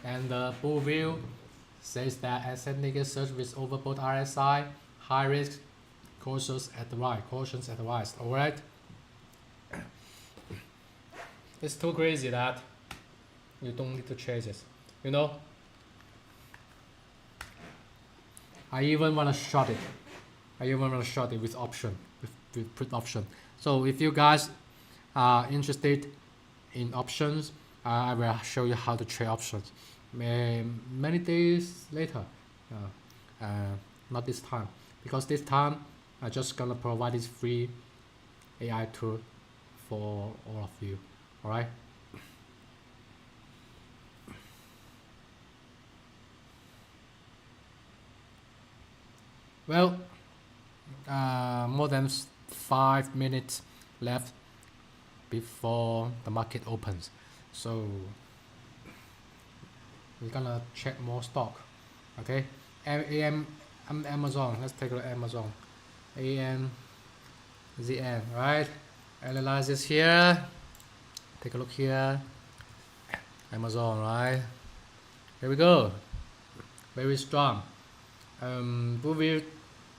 And the full view says that SNDK search with overbought RSI, high risk, cautious advised. Alright? It's too crazy that you don't need to chase it. You know? I even want to short it. With option, with put option. So if you guys are interested in options, I will show you how to trade options many days later. Not this time, because this time I'm just gonna provide this free AI tool for all of you. All right. Well, more than 5 minutes left before the market opens, so we're gonna check more stock. Okay, Amazon. Let's take a look at Amazon. AMZN, right? Analyze this here. Take a look here. Amazon, right? Here we go. Very strong. Bouvier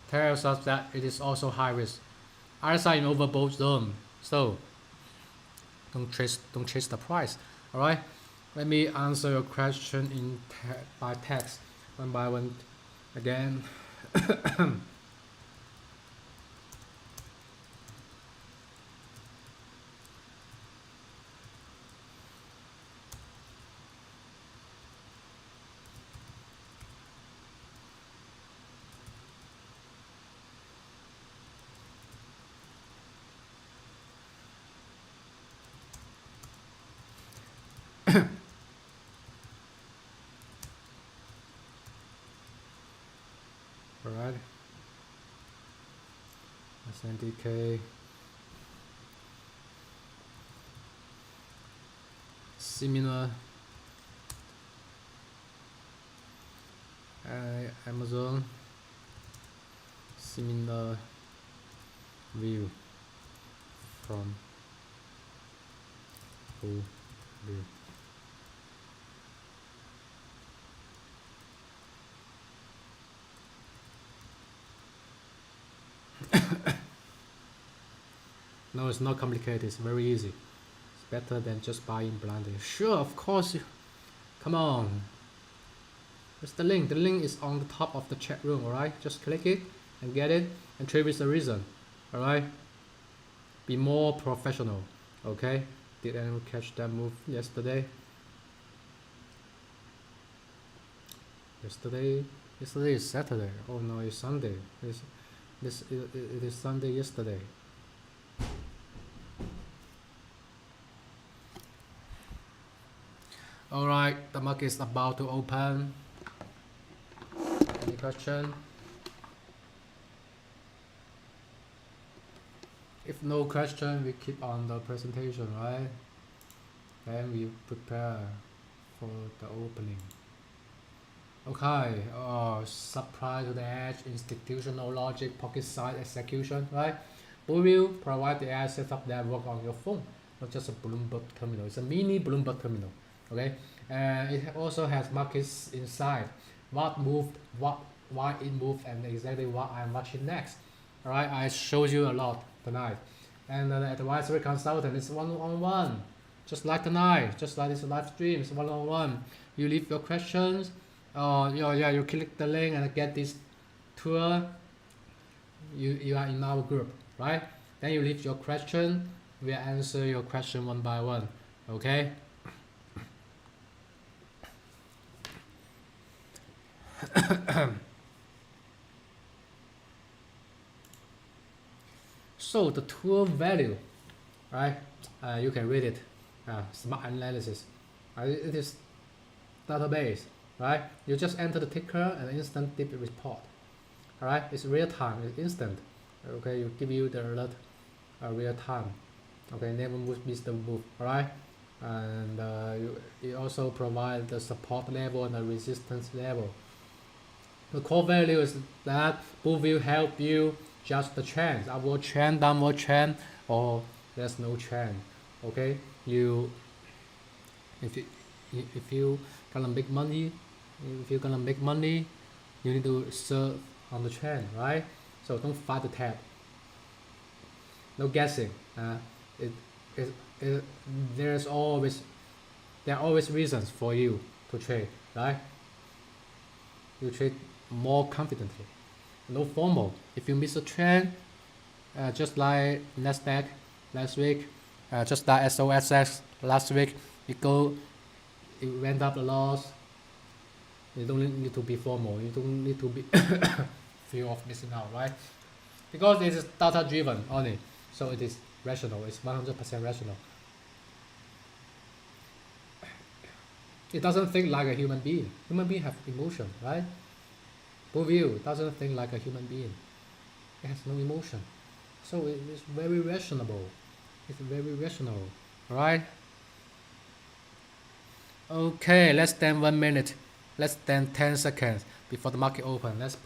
tells us that it is also high risk. RSI in overbought zone, so don't chase the price. All right. Let me answer your question by text one by one again. Alright. SNDK. Similar. Amazon. Similar view from full view. No, it's not complicated. It's very easy. It's better than just buying blindly. Sure, of course. Come on. Where's the link? The link is on the top of the chat room. Alright, just click it and get it and trade with the reason. Alright. Be more professional. Okay. Did anyone catch that move yesterday? Yesterday is Saturday. Oh no, it's Sunday. It is Sunday yesterday. Alright, the market is about to open. Any question? If no question, we keep on the presentation, right? Then we prepare for the opening. Okay, supply to the edge, institutional logic, pocket size execution, right? We will provide the AI setup that work on your phone, not just a Bloomberg terminal. It's a mini Bloomberg terminal, okay? And it also has markets inside. What moved, what why it moved and exactly what I'm watching next. All right, I showed you a lot tonight, and the advisory consultant is one-on-one, just like tonight, just like this live stream, it's one-on-one. You leave your questions, you click the link and get this tour. You are in our group, right? Then you leave your question. We answer your question one by one. Okay. So the tool value, right? You can read it. Smart analysis. It is database, right? You just enter the ticker and instant dip report. All right, it's real time, it's instant. Okay, you give you the alert, real time. Okay, never miss the move. All right, and it also provide the support level and the resistance level. The core value is that both will help you judge the trend, upward trend, downward trend, or there's no trend. Okay, if you gonna make money, you need to surf on the trend, right? So don't fight the tab. No guessing. It, it, it, there are always reasons for you to trade, right? You trade more confidently. No FOMO. If you miss a trend, just like Nasdaq last week, just like SOSX last week, it went up a lot. You don't need to be FOMO. You don't need to be fear of missing out, right? Because it is data driven only, so it is rational. It's 100% rational. It doesn't think like a human being. Human being have emotion, right? View doesn't think like a human being. It has no emotion. So it is very rational. It's very rational, right? Okay, less than 1 minute, less than 10 seconds before the market open. Let's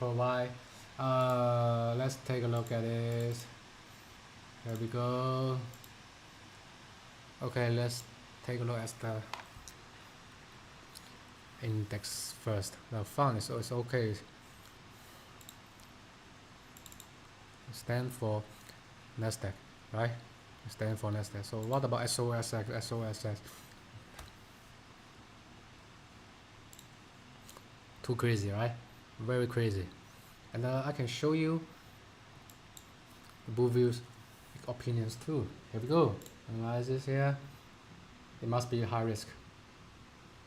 take a look at this. Here we go. Okay, let's take a look at the index first. The fund is okay. Stand for Nasdaq, right? Stand for Nasdaq. So what about SOSX? SOSX. Too crazy, right? Very crazy. And I can show you the bull views opinions too. Here we go. Analysis here. It must be high risk.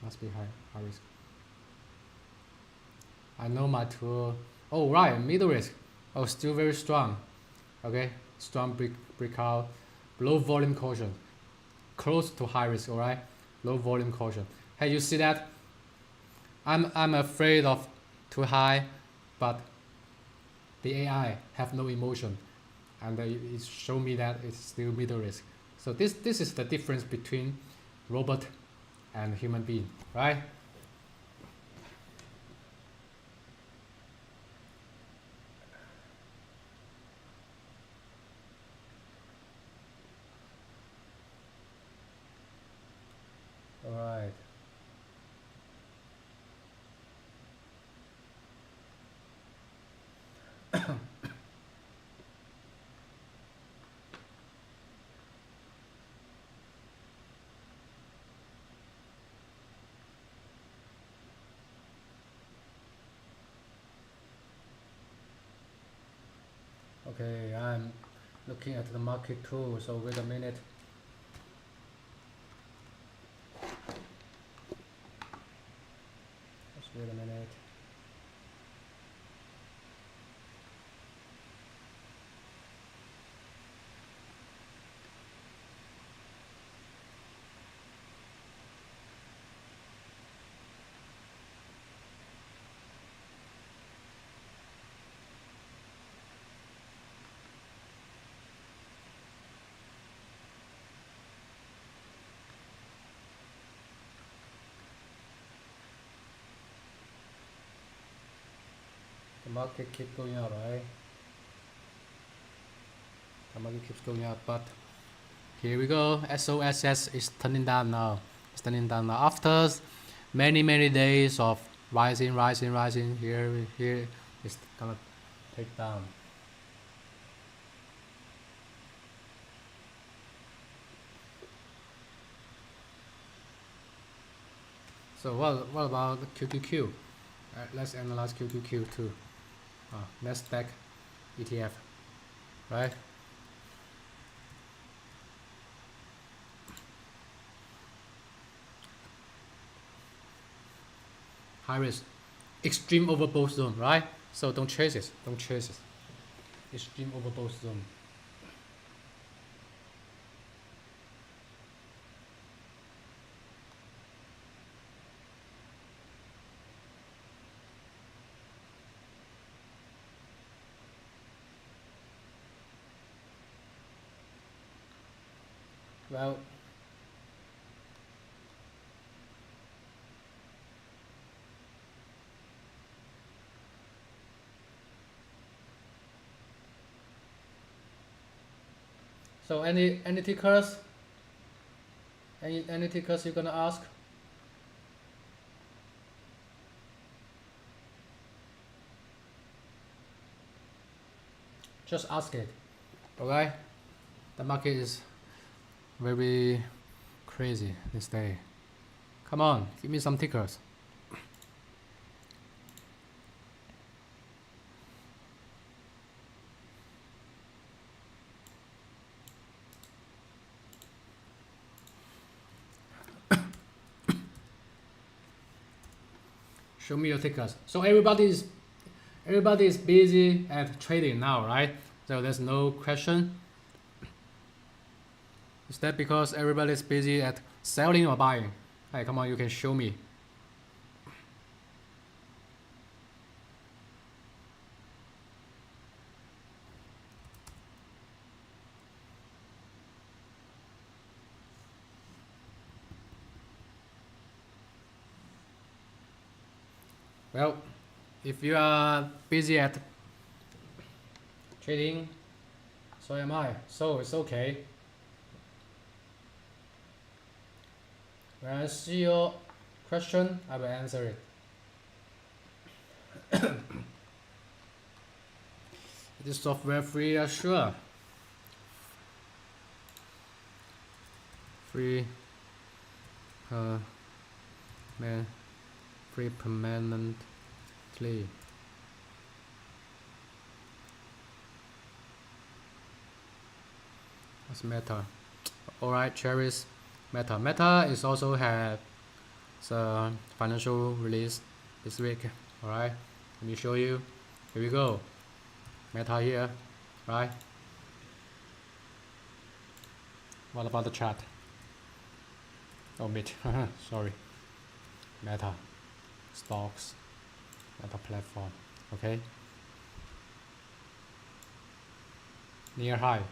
Must be high risk. I know my tool. Oh right, middle risk. Oh, still very strong. Okay, strong breakout. Low volume caution. Close to high risk. All right. Low volume caution. Hey, you see that? I'm afraid of too high, but the AI have no emotion, and it show me that it's still middle risk. So this is the difference between robot and human being, right? All right. Okay, I'm looking at the market too, so wait a minute. Just wait a minute. The market keeps going up, right? The market keeps going up, but here we go. SOSS is turning down now. It's turning down now after many days of rising. Here It's gonna take down. So what about QQQ? Let's analyze QQQ too. Nasdaq ETF, right? High risk, extreme overbought zone, right? So don't chase it. Don't chase it. Extreme overbought zone. Well, so any tickers? Any tickers you're gonna ask? Just ask it. Okay? The market is very crazy this day. Come on, give me some tickers. Show me your tickers. So everybody is busy at trading now, right? So there's no question. Is that because everybody is busy at selling or buying? Hey, come on, you can show me. Well, if you are busy at trading, so am I. So it's okay. When I see your question, I will answer it. Is software free? Sure. Free. Free permanently. What's Meta? Alright, cherries. Meta is also had the financial release this week. Alright, let me show you. Here we go. Meta here, right? What about the chart? Omit. Sorry. Meta stocks, Meta platform. Okay. Near high,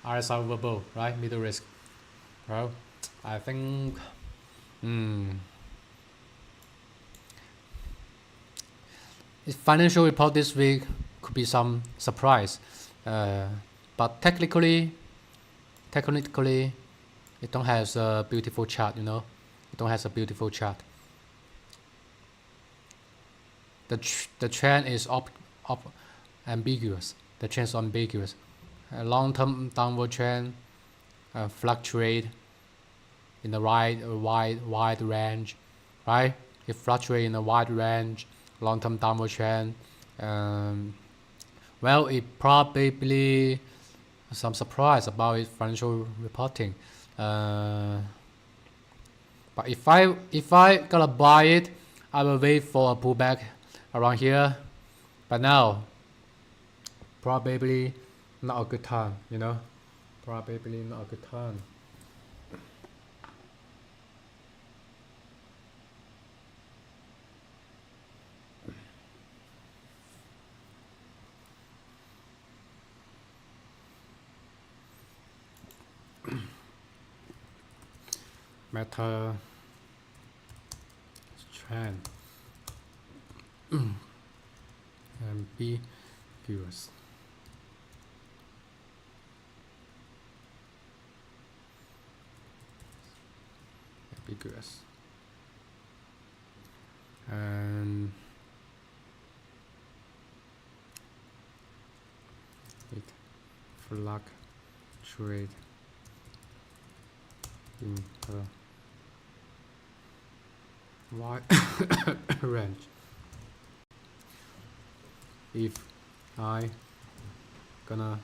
RSI overbought, right? Middle risk. Well, I think. Its financial report this week could be some surprise, but technically, it don't have a beautiful chart. You know, it don't have a beautiful chart. The trend is ambiguous. The trend is ambiguous. A long-term downward trend fluctuate in the wide range, right? It fluctuates in a wide range. Long-term downward trend. Well, it probably some surprise about its financial reporting. But if I gonna buy it, I will wait for a pullback around here. But now, probably not a good time. You know, probably not a good time. Meta trend ambiguous. Ambiguous. And fluctuate in a wide range. If I gonna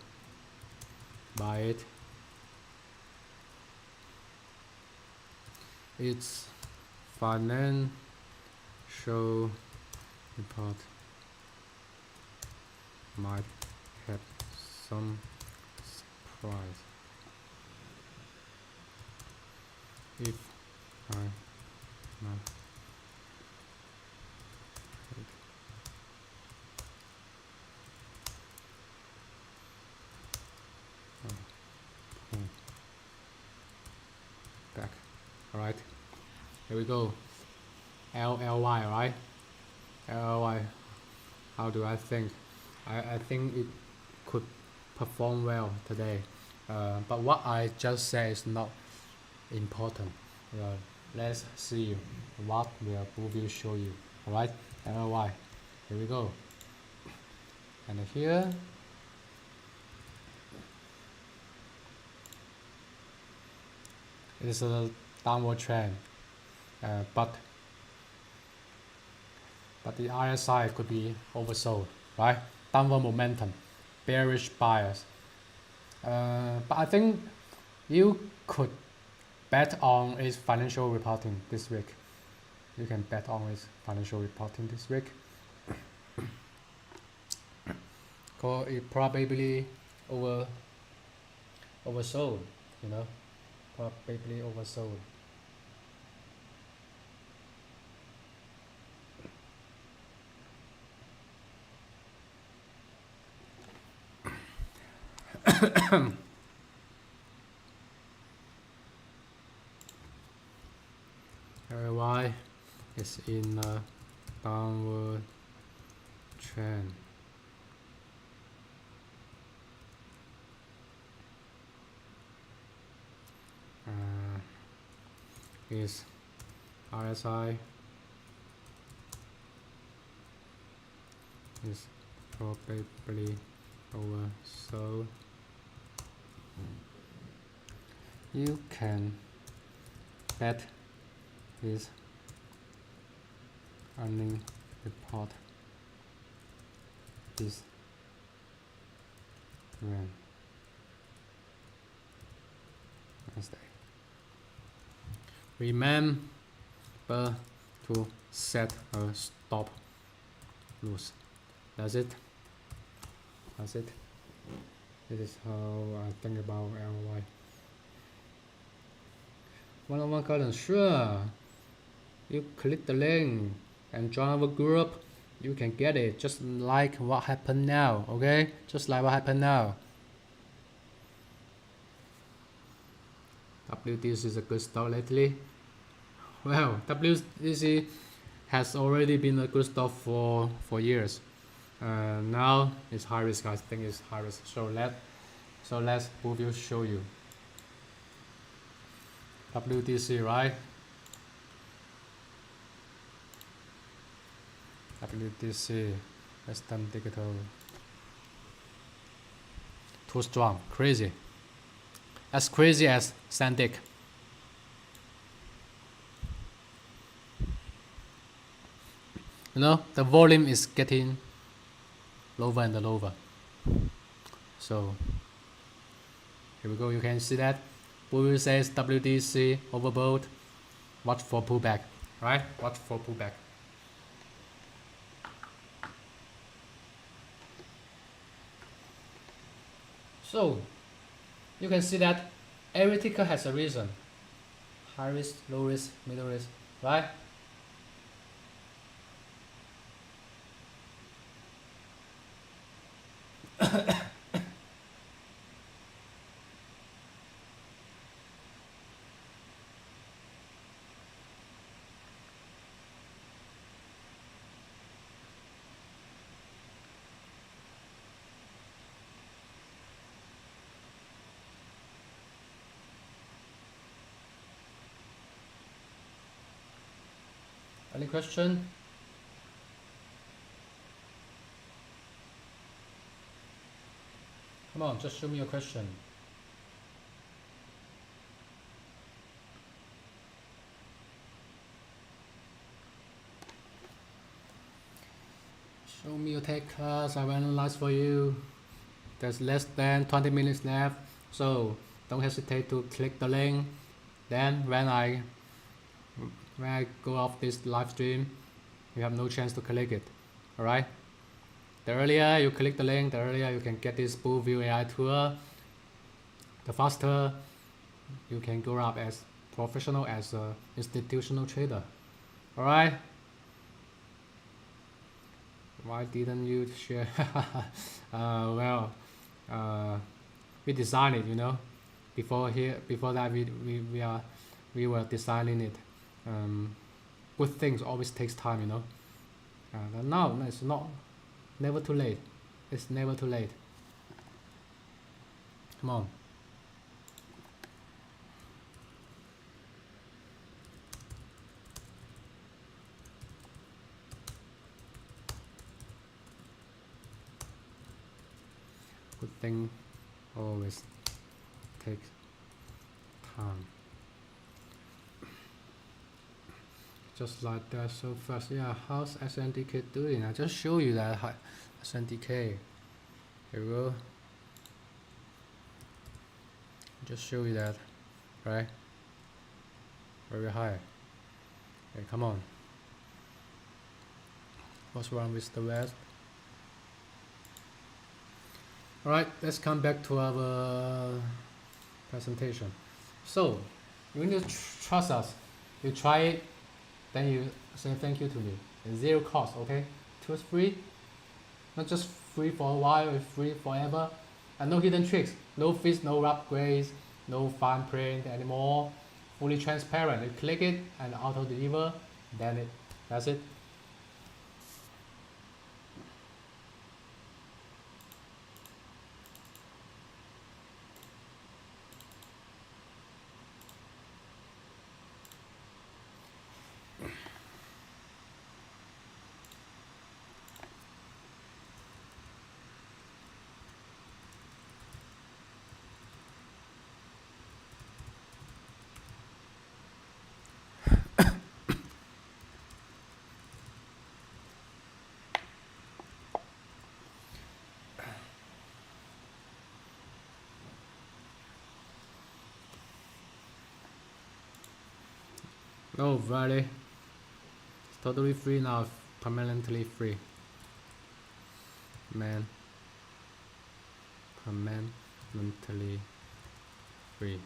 buy it, its financial report might have some surprise. If I not back. All right, here we go. LLY, right? LLY. How do I think? I think it could perform well today, but what I just said is not important. Let's see what will show you. All right, LLY. Here we go. And here is a downward trend, but the RSI could be oversold, right? Downward momentum, bearish bias. But I think you could bet on its financial reporting this week. You can bet on its financial reporting this week. Cause it probably oversold, you know, probably oversold. RY is in a downward trend. Is RSI is probably oversold. You can bet his earning report is Wednesday. Remember to set a stop loss. That's it. This is how I think about LY. One-on-one guidance, sure. You click the link and join our group. You can get it just like what happened now, okay? Just like what happened now. WTC is a good stock lately. Well, WTC has already been a good stock for years. Now it's high risk. I think it's high risk. So let's will show you. WTC, right? WTC, Western Digital. Too strong, crazy. As crazy as Sandic. You know, the volume is getting lower and lower. So here we go. You can see that. Bull says WTC overbought. Watch for pullback, right? Watch for pullback. So you can see that every ticker has a reason. High risk, low risk, middle risk, right? Any question? Come on, just show me your question. Show me your tech class, I will analyze for you. There's less than 20 minutes left, so don't hesitate to click the link. Then when I go off this live stream, you have no chance to click it. Alright? The earlier you click the link, the earlier you can get this Bull View AI tour. The faster you can grow up as professional, as an institutional trader. Alright? Why didn't you share? Well, we designed it, you know. Before that we were designing it. Good things always takes time, you know. No, it's not. Never too late. It's never too late. Come on. Good thing always takes time. Just like that, so fast. Yeah, how's SNDK doing? I just show you that SNDK. Here we go. Just show you that, right? Very high. Okay, come on. What's wrong with the rest? Alright, let's come back to our presentation. So, you need to trust us. You try it, then you say thank you to me. It's zero cost, okay? Tools free, not just free for a while, it's free forever. And no hidden tricks, no fees, no upgrades, no fine print anymore. Fully transparent. You click it and auto deliver, then that's it. Oh, really? It's totally free now, permanently free. Man, permanently free.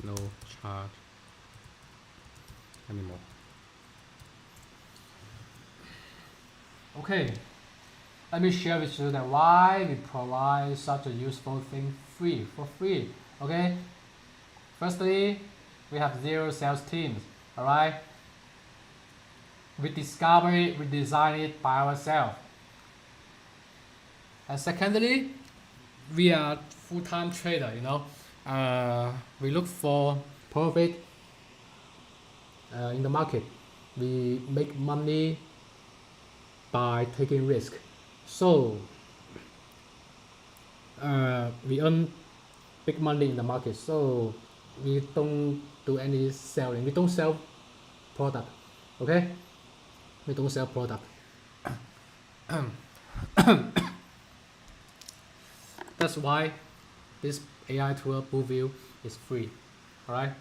No charge anymore. Okay, let me share with you that why we provide such a useful thing for free. Okay, firstly, we have 0 sales teams. All right, we discover it, we design it by ourselves. And secondly, we are full-time trader. You know, we look for profit in the market. We make money by taking risk. So we earn big money in the market. So we don't do any selling. We don't sell product. Okay? We don't sell product. That's why this AI tool Bull View is free. Alright?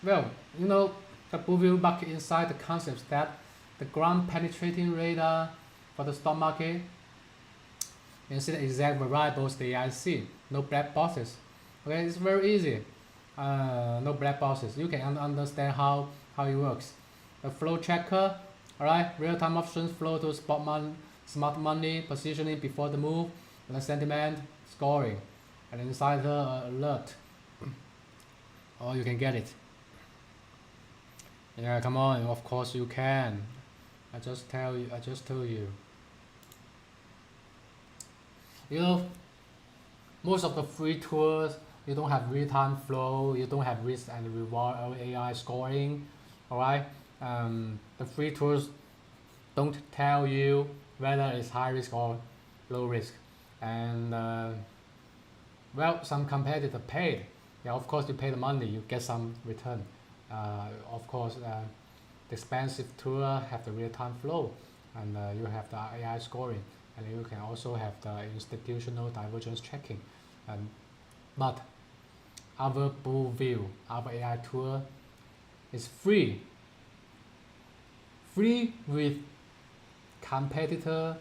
Well, you know, the Bull View market inside the concept that the ground penetrating radar for the stock market. You see the exact variables the AI see. No black boxes. Okay, it's very easy. No black boxes. You can understand how it works. The flow tracker, alright, real-time options flow to smart money, positioning before the move, and the sentiment, scoring, and insider alert. Oh, you can get it. Yeah, come on, of course you can. I just told you. You know, most of the free tools, you don't have real-time flow, you don't have risk and reward or AI scoring. Alright, the free tools don't tell you whether it's high risk or low risk. And well, some competitor paid. Yeah, of course you pay the money, you get some return. Of course, the expensive tool have the real-time flow, and you have the AI scoring, and you can also have the institutional divergence checking. But our Bull View, our AI tool, is free with competitor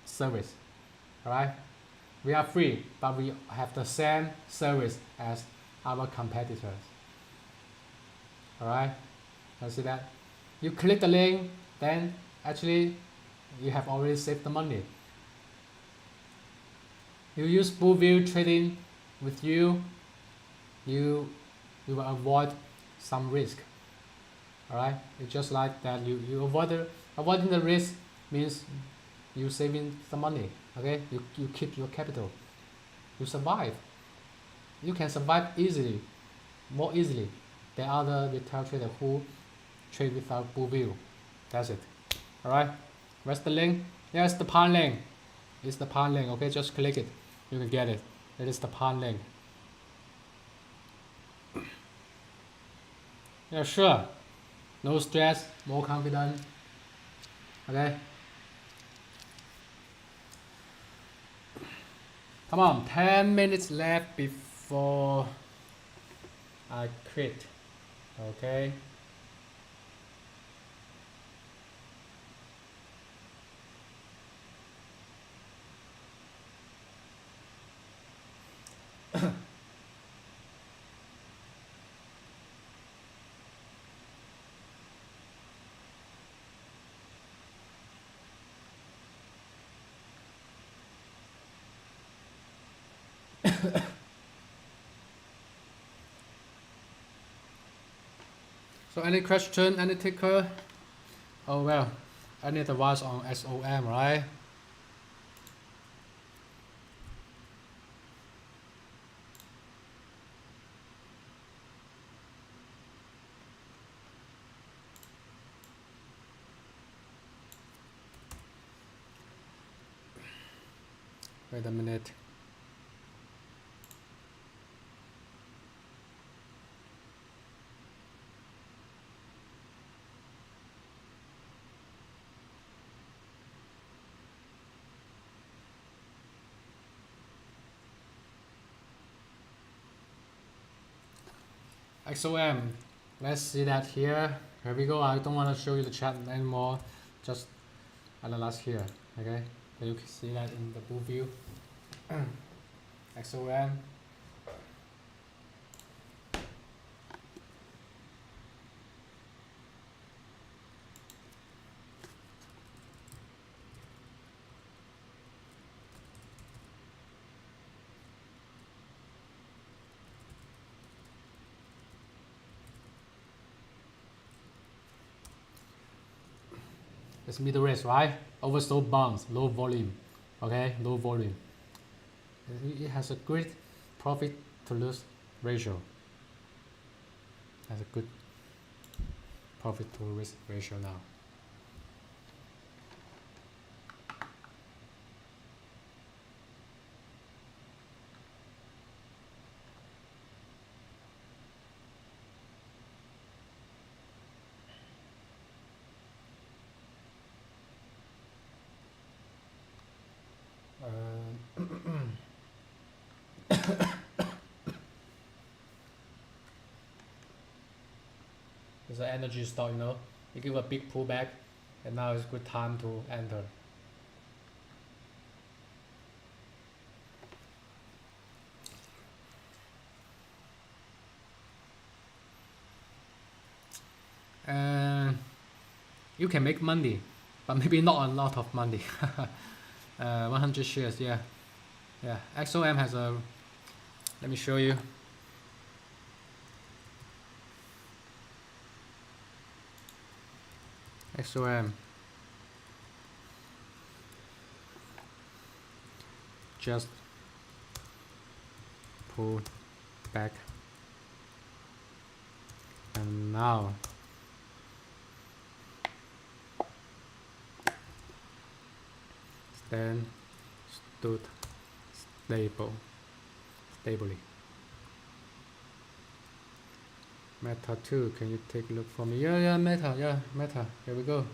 service. Alright, we are free, but we have the same service as our competitors. Alright, you see that? You click the link, then actually you have already saved the money. You use Bull View trading with you will avoid some risk. Alright, it's just like that. You avoiding the risk means you saving some money. Okay, you keep your capital, you survive. You can survive easily, more easily than other retail traders who trade without Bull View. That's it. Alright, where's the link? Yes, the pan link. It's the pan link. Okay, just click it, you can get it. It is the pan link. Yeah, sure. No stress, more confident. Okay. Come on, 10 minutes left before I quit. Okay. So any question, any ticker? Oh well, I need advice on SOM, right? Wait a minute. XOM, let's see that here. Here we go. I don't want to show you the chat anymore, just analyze here. Okay, so you can see that in the Bull View. XOM. It's middle range, right? Oversold bonds, low volume. Okay, low volume. It has a great profit to loss ratio. Has a good profit to risk ratio now. It's an energy stock, you know. You give a big pullback, and now is good time to enter. You can make money, but maybe not a lot of money. 100 shares, yeah. XOM has a. Let me show you. XOM. Just pull back, and now then stood stably. Meta 2, can you take a look for me? Yeah, meta, here we go.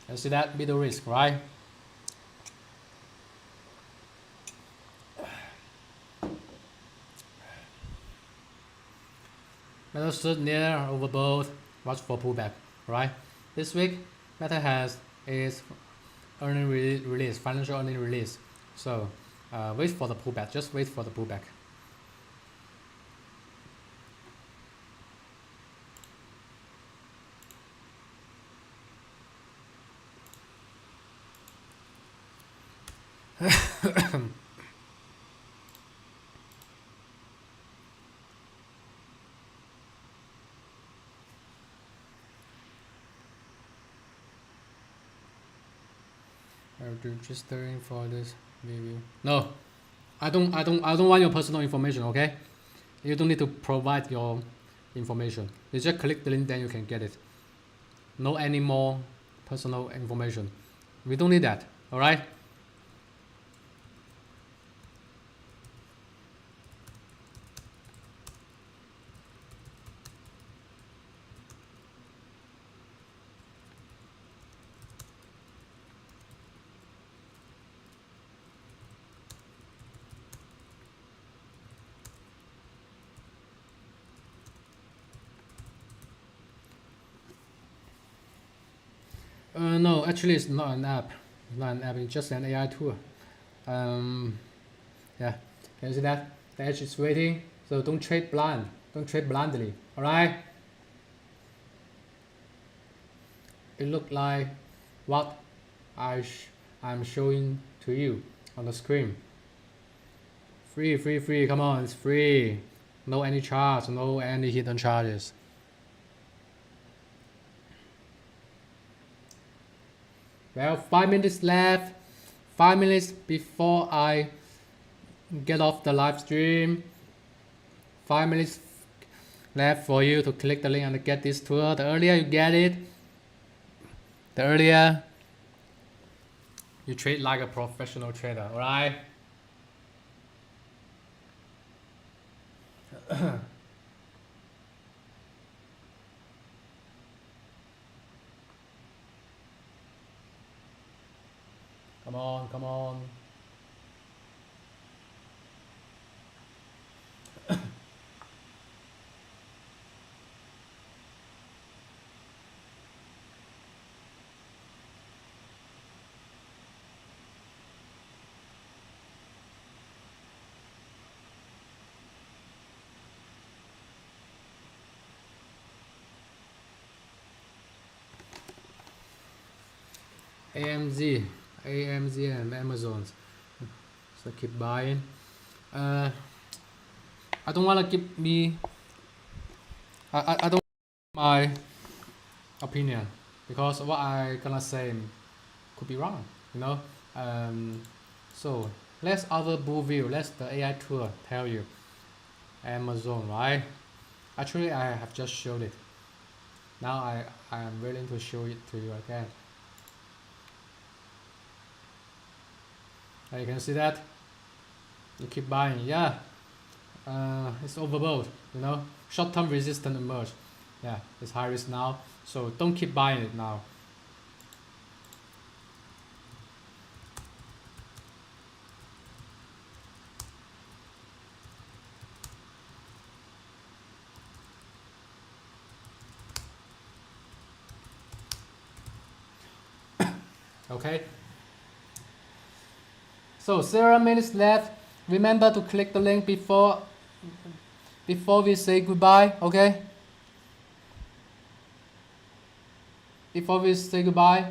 You see that middle risk, right? Meta stood near overbought, watch for pullback, right? This week, Meta has its earning release, financial earning release. So wait for the pullback, just wait for the pullback. Are you registering for this review? No, I don't want your personal information, okay? You don't need to provide your information. You just click the link, then you can get it. No any more personal information. We don't need that, all right? No, actually it's not an app. It's not an app, it's just an AI tool. Yeah, can you see that? The edge is waiting, so don't trade blind. Don't trade blindly, alright? It look like what I'm showing to you on the screen. Free, come on, it's free. No any charge, no any hidden charges. Well, 5 minutes left. 5 minutes before I get off the live stream. 5 minutes left for you to click the link and get this tool. The earlier you get it, the earlier you trade like a professional trader, alright? Come on, come on. AMZ and Amazon. So keep buying. I don't want to give me. I don't my opinion because what I gonna say could be wrong. You know. So let's other bull view. Let's the AI tool tell you. Amazon, right? Actually, I have just showed it. Now I am willing to show it to you again. You can see that you keep buying, yeah. It's overbought, you know. Short-term resistance emerge, yeah. It's high risk now, so don't keep buying it now. Okay. So 0 minutes left. Remember to click the link before we say goodbye, okay? Before we say goodbye,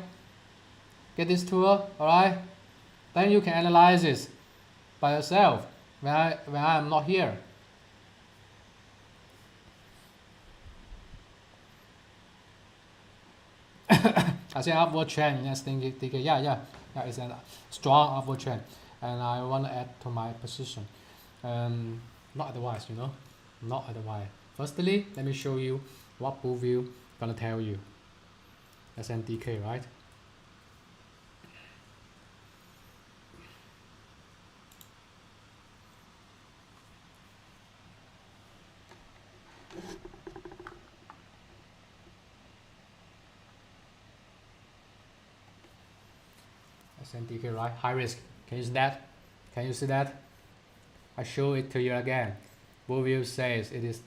get this tool, alright? Then you can analyze this by yourself when I am not here. I see upward trend. Yes, yeah, it's a strong upward trend, and I want to add to my position. Not advice, you know, not advice. Firstly, let me show you what both view gonna tell you. SNDK, right? SNDK, right? High risk. Can you see that? Can you see that? I show it to you again. Both view says it is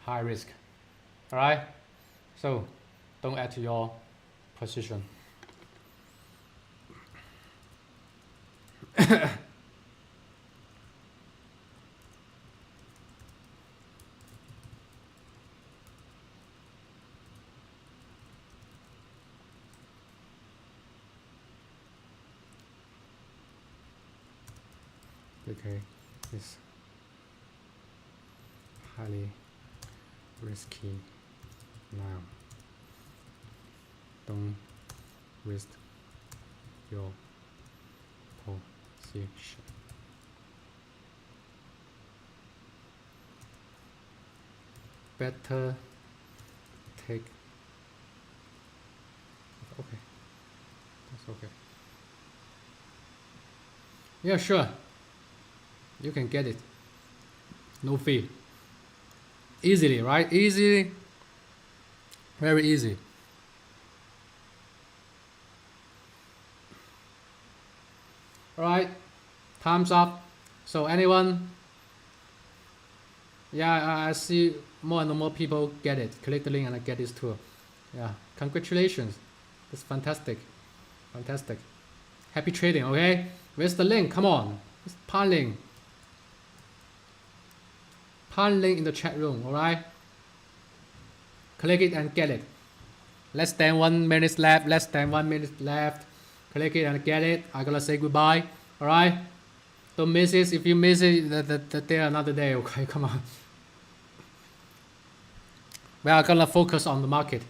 high risk. Alright? So don't add to your position. Okay, it's highly risky now. Don't risk your position. Better take. Okay, that's okay. Yeah, sure. You can get it. No fee. Easily, right? Easy. Very easy. Alright. Time's up. So anyone? Yeah, I see more and more people get it. Click the link and I get this tool. Yeah. Congratulations. That's fantastic. Fantastic. Happy trading, okay? Where's the link? Come on. It's piling. Link in the chat room, alright? Click it and get it. Less than 1 minute left, less than 1 minute left. Click it and get it. I'm gonna say goodbye, alright? Don't miss it. If you miss it, the day another day, okay? Come on. We are gonna focus on the market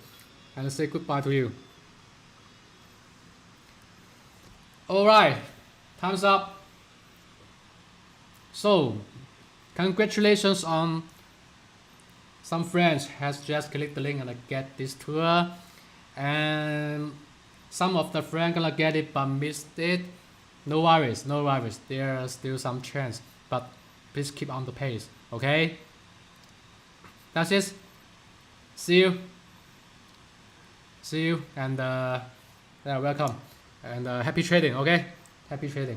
and say goodbye to you. Alright, time's up. So, congratulations on some friends has just clicked the link and get this tour, and some of the friends gonna get it but missed it. No worries, no worries. There's still some chance, but please keep on the pace, okay? That's it. See you, and yeah, welcome, and happy trading, okay? Happy trading.